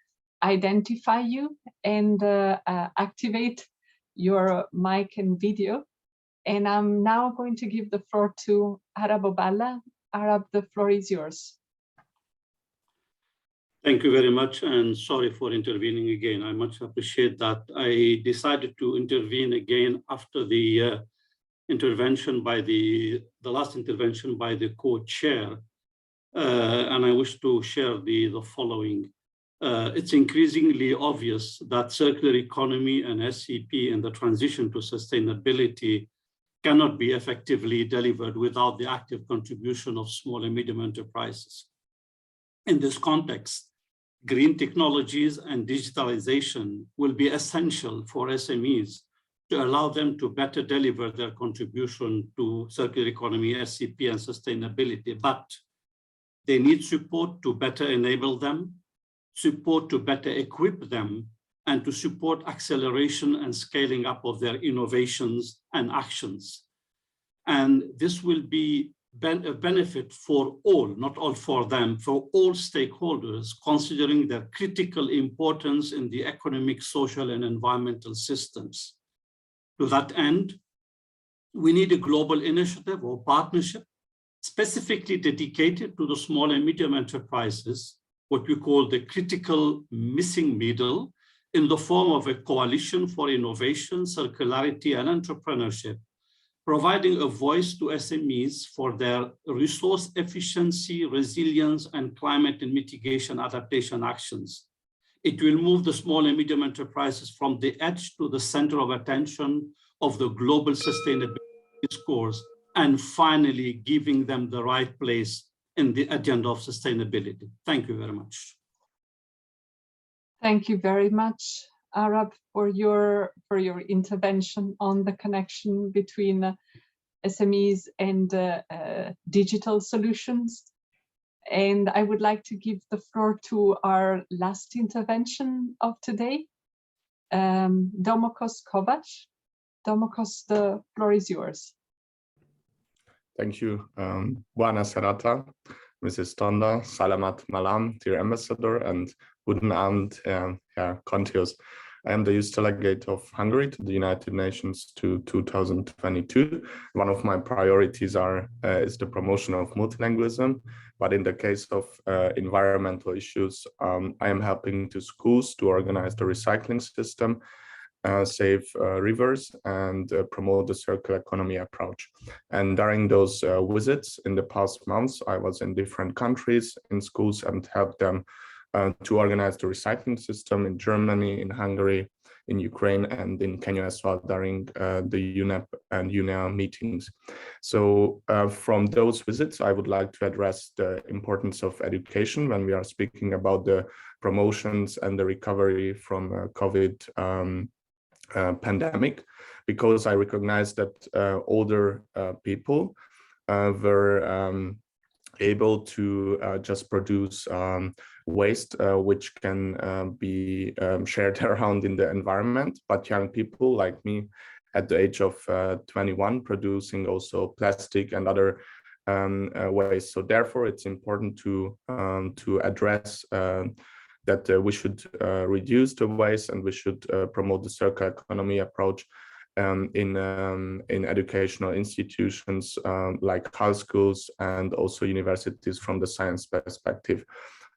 identify you and activate your mic and video. And I'm now going to give the floor to Arab Obala. Arab, the floor is yours. Thank you very much, and sorry for intervening again. I much appreciate that. I decided to intervene again after the intervention by the last intervention by the co-chair, and I wish to share the following. It's increasingly obvious that circular economy and SCP and the transition to sustainability cannot be effectively delivered without the active contribution of small and medium enterprises. In this context, green technologies and digitalization will be essential for SMEs to allow them to better deliver their contribution to circular economy, SCP, and sustainability, but they need support to better enable them, support to better equip them, and to support acceleration and scaling up of their innovations and actions. And this will be a benefit for all, not all for them, for all stakeholders, considering their critical importance in the economic, social, and environmental systems. To that end, we need a global initiative or partnership specifically dedicated to the small and medium enterprises, what we call the critical missing middle, in the form of a coalition for innovation, circularity, and entrepreneurship, providing a voice to SMEs for their resource efficiency, resilience, and climate and mitigation adaptation actions. It will move the small and medium enterprises from the edge to the center of attention of the global sustainability discourse, and finally giving them the right place in the agenda of sustainability. Thank you very much. Thank you very much, Arab, for your intervention on the connection between SMEs and digital solutions. And I would like to give the floor to our last intervention of today, Domokos Kovacs. Domokos, the floor is yours. Thank you. Buona serata, Mrs. Tonda, Salamat Malam, dear Ambassador, and Guten Abend, Herr Kontius. I am the youth delegate of Hungary to the United Nations to 2022. One of my priorities is the promotion of multilingualism, but in the case of environmental issues, I am helping to schools to organize the recycling system, save rivers, and promote the circular economy approach. And during those visits in the past months, I was in different countries, in schools, and helped them to organize the recycling system in Germany, in Hungary, in Ukraine, and in Kenya as well during the UNEP and UNEA meetings. So from those visits, I would like to address the importance of education when we are speaking about the promotions and the recovery from COVID pandemic, because I recognize that older people were able to just produce waste which can be shared around in the environment, but young people like me at the age of 21 producing also plastic and other waste. So therefore it's important to address that we should reduce the waste, and we should promote the circular economy approach in educational institutions like high schools and also universities from the science perspective.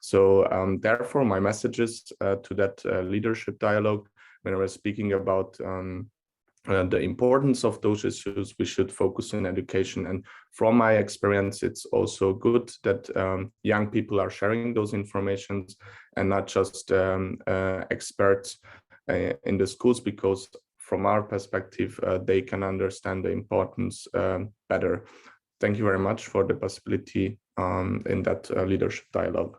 So therefore my messages to that leadership dialogue, when we're speaking about the importance of those issues, we should focus on education. And from my experience, it's also good that young people are sharing those informations and not just experts in the schools, because from our perspective, they can understand the importance better. Thank you very much for the possibility in that leadership dialogue.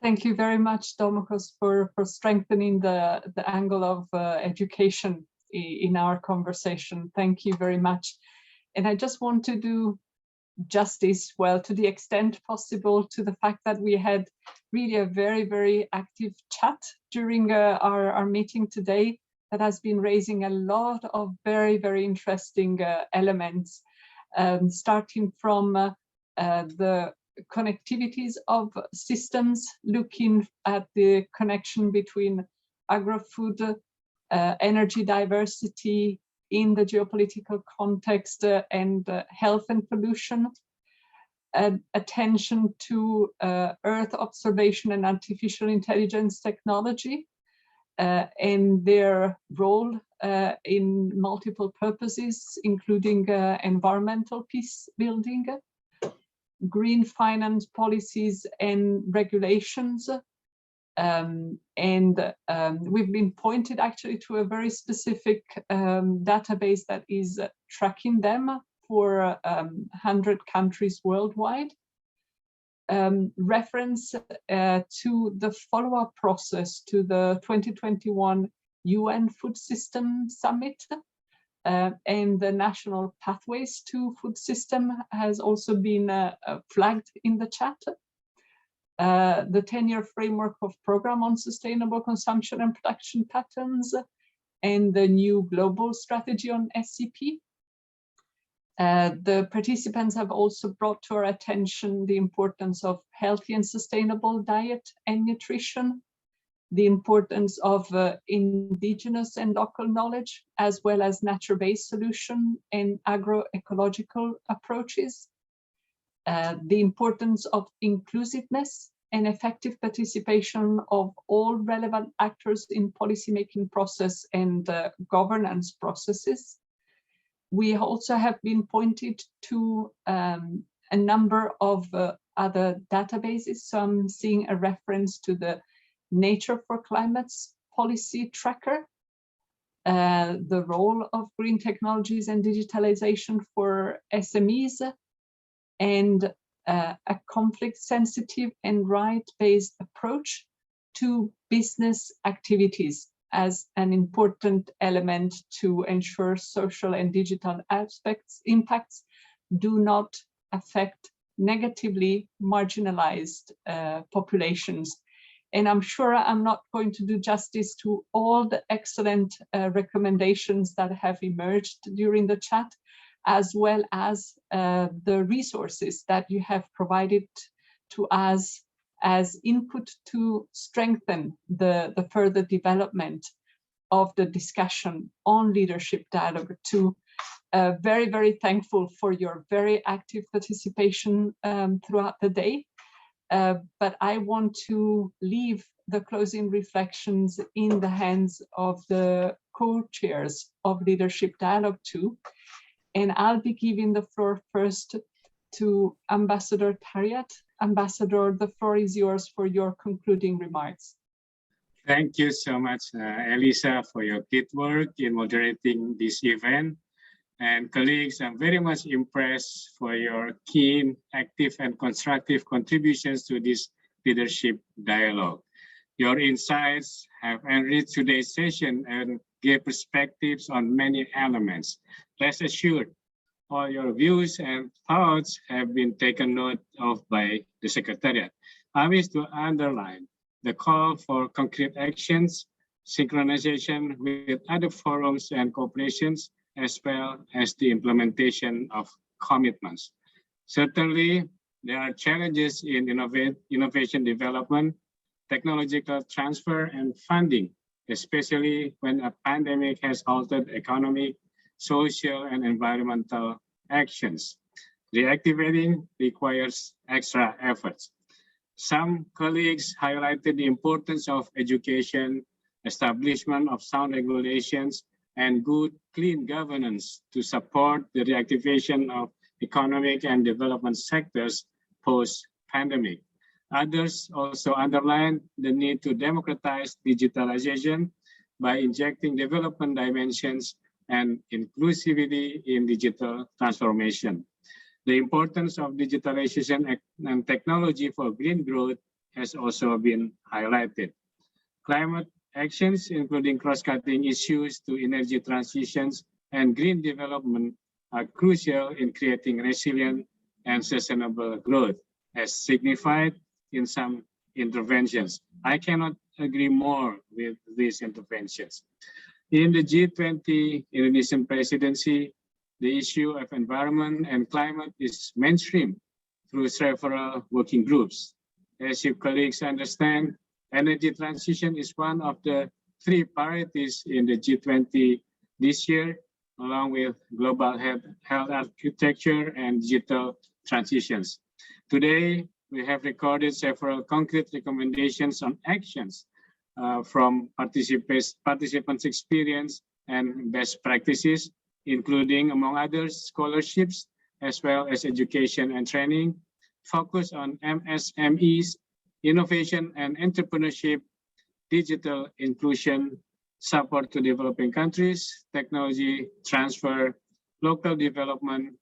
Thank you very much, Domokos, for strengthening the angle of education in our conversation. Thank you very much. And I just want to do justice, well, to the extent possible, to the fact that we had really a very, very active chat during our meeting today that has been raising a lot of very, very interesting elements, starting from the connectivities of systems, looking at the connection between agro-food, energy diversity in the geopolitical context, and health and pollution, attention to Earth observation and artificial intelligence technology, and their role in multiple purposes, including environmental peace building, green finance policies and regulations. We've been pointed actually to a very specific database that is tracking them for 100 countries worldwide. Reference to the follow-up process to the 2021 UN Food System Summit, and the national pathways to food system has also been flagged in the chat. The 10-year framework of program on sustainable consumption and production patterns, and the new global strategy on SCP. The participants have also brought to our attention the importance of healthy and sustainable diet and nutrition, the importance of indigenous and local knowledge, as well as nature-based solution and agroecological approaches, the importance of inclusiveness and effective participation of all relevant actors in policymaking process and governance processes. We also have been pointed to a number of other databases. So I'm seeing a reference to the Nature for Climate's policy tracker, the role of green technologies and digitalization for SMEs, and a conflict-sensitive and right-based approach to business activities as an important element to ensure social and digital impacts do not affect negatively marginalized populations. And I'm sure I'm not going to do justice to all the excellent recommendations that have emerged during the chat, as well as the resources that you have provided to us as input to strengthen the further development of the discussion on Leadership Dialogue 2. Very, very thankful for your very active participation throughout the day. But I want to leave the closing reflections in the hands of the co-chairs of Leadership Dialogue 2. And I'll be giving the floor first to Ambassador Tariat. Ambassador, the floor is yours for your concluding remarks. Thank you so much, Elisa, for your good work in moderating this event. And colleagues, I'm very much impressed for your keen, active, and constructive contributions to this leadership dialogue. Your insights have enriched today's session and gave perspectives on many elements. Rest assured, all your views and thoughts have been taken note of by the Secretariat. I wish to underline the call for concrete actions, synchronization with other forums and cooperations, as well as the implementation of commitments. Certainly, there are challenges in innovation development, technological transfer, and funding, especially when a pandemic has altered economic, social, and environmental actions. Reactivating requires extra efforts. Some colleagues highlighted the importance of education, establishment of sound regulations, and good, clean governance to support the reactivation of economic and development sectors post-pandemic. Others also underline the need to democratize digitalization by injecting development dimensions and inclusivity in digital transformation. The importance of digitalization and technology for green growth has also been highlighted. Climate actions, including cross-cutting issues to energy transitions and green development, are crucial in creating resilient and sustainable growth, as signified in some interventions. I cannot agree more with these interventions. In the G20 Indonesian presidency, the issue of environment and climate is mainstream through several working groups. As your colleagues understand, energy transition is one of the 3 priorities in the G20 this year, along with global health architecture and digital transitions. Today, we have recorded several concrete recommendations on actions from participants' experience and best practices, including, among others, scholarships, as well as education and training, focus on MSMEs, innovation and entrepreneurship, digital inclusion, support to developing countries, technology transfer, local development,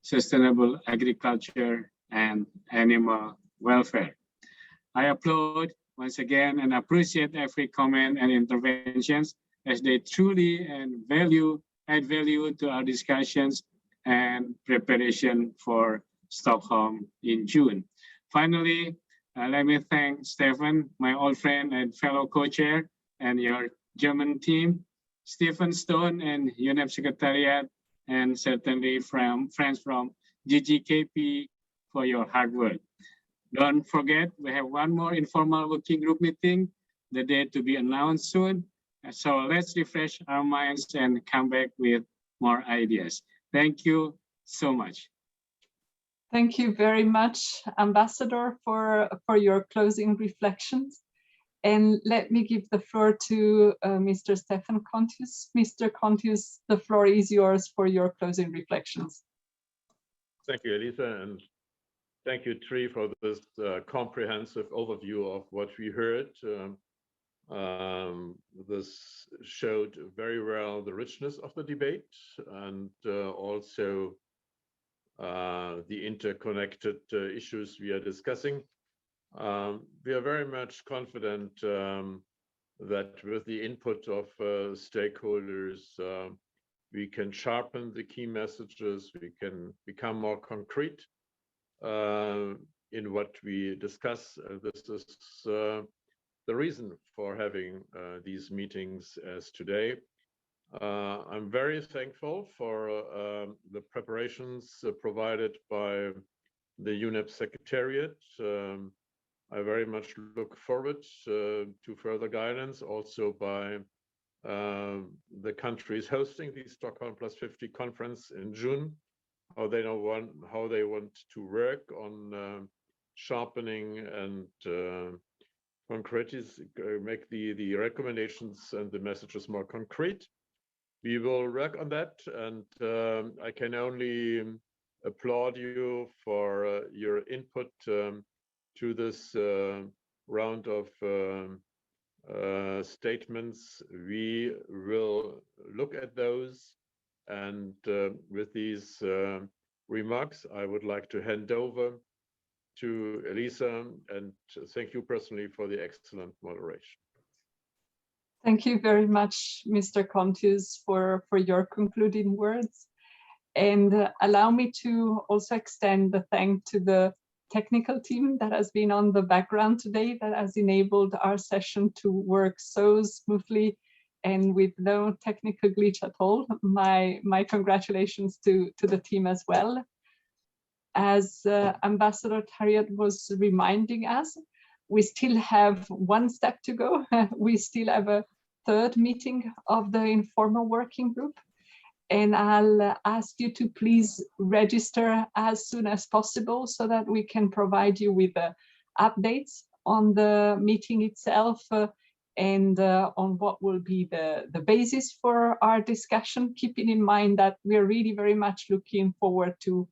sustainable agriculture, and animal welfare. I applaud once again and appreciate every comment and interventions as they truly add value to our discussions and preparation for Stockholm in June. Finally, let me thank Stefan, my old friend and fellow co-chair, and your German team, Stephen Stone and UNEP Secretariat, and certainly friends from GGKP for your hard work. Don't forget, we have one more informal working group meeting, the date to be announced soon. So let's refresh our minds and come back with more ideas. Thank you so much. Thank you very much, Ambassador, for your closing reflections. And let me give the floor to Mr. Stefan Contius. Mr. Contius, the floor is yours for your closing reflections. Thank you, Elisa, and thank you, Tree, for this comprehensive overview of what we heard. This showed very well the richness of the debate and also the interconnected issues we are discussing. We are very much confident that with the input of stakeholders, we can sharpen the key messages, we can become more concrete in what we discuss. This is the reason for having these meetings as today. I'm very thankful for the preparations provided by the UNEP Secretariat. I very much look forward to further guidance also by the countries hosting the Stockholm Plus 50 conference in June, how they want to work on sharpening and make the recommendations and the messages more concrete. We will work on that, and I can only applaud you for your input to this round of statements. We will look at those, and with these remarks, I would like to hand over to Elisa and thank you personally for the excellent moderation. Thank you very much, Mr. Contius, for your concluding words. And allow me to also extend the thanks to the technical team that has been on the background today, that has enabled our session to work so smoothly and with no technical glitch at all. My congratulations to the team as well. As Ambassador Tariat was reminding us, we still have one step to go. We still have a third meeting of the informal working group. And I'll ask you to please register as soon as possible so that we can provide you with updates on the meeting itself and on what will be the basis for our discussion, keeping in mind that we're really very much looking forward to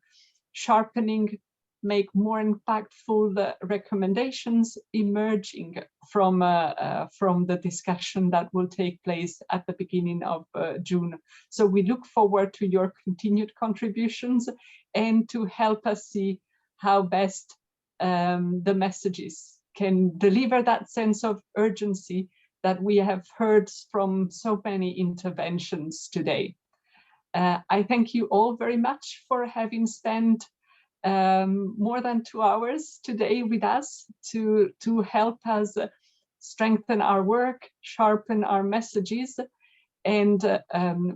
sharpening make more impactful recommendations emerging from the discussion that will take place at the beginning of June. So we look forward to your continued contributions and to help us see how best the messages can deliver that sense of urgency that we have heard from so many interventions today. I thank you all very much for having spent more than 2 hours today with us to help us strengthen our work, sharpen our messages, and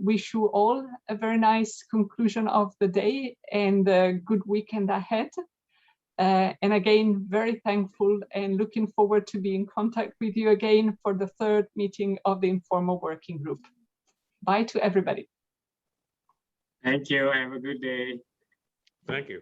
wish you all a very nice conclusion of the day and a good weekend ahead. And again, very thankful and looking forward to be in contact with you again for the 3rd meeting of the informal working group. Bye to everybody. Thank you. Have a good day. Thank you.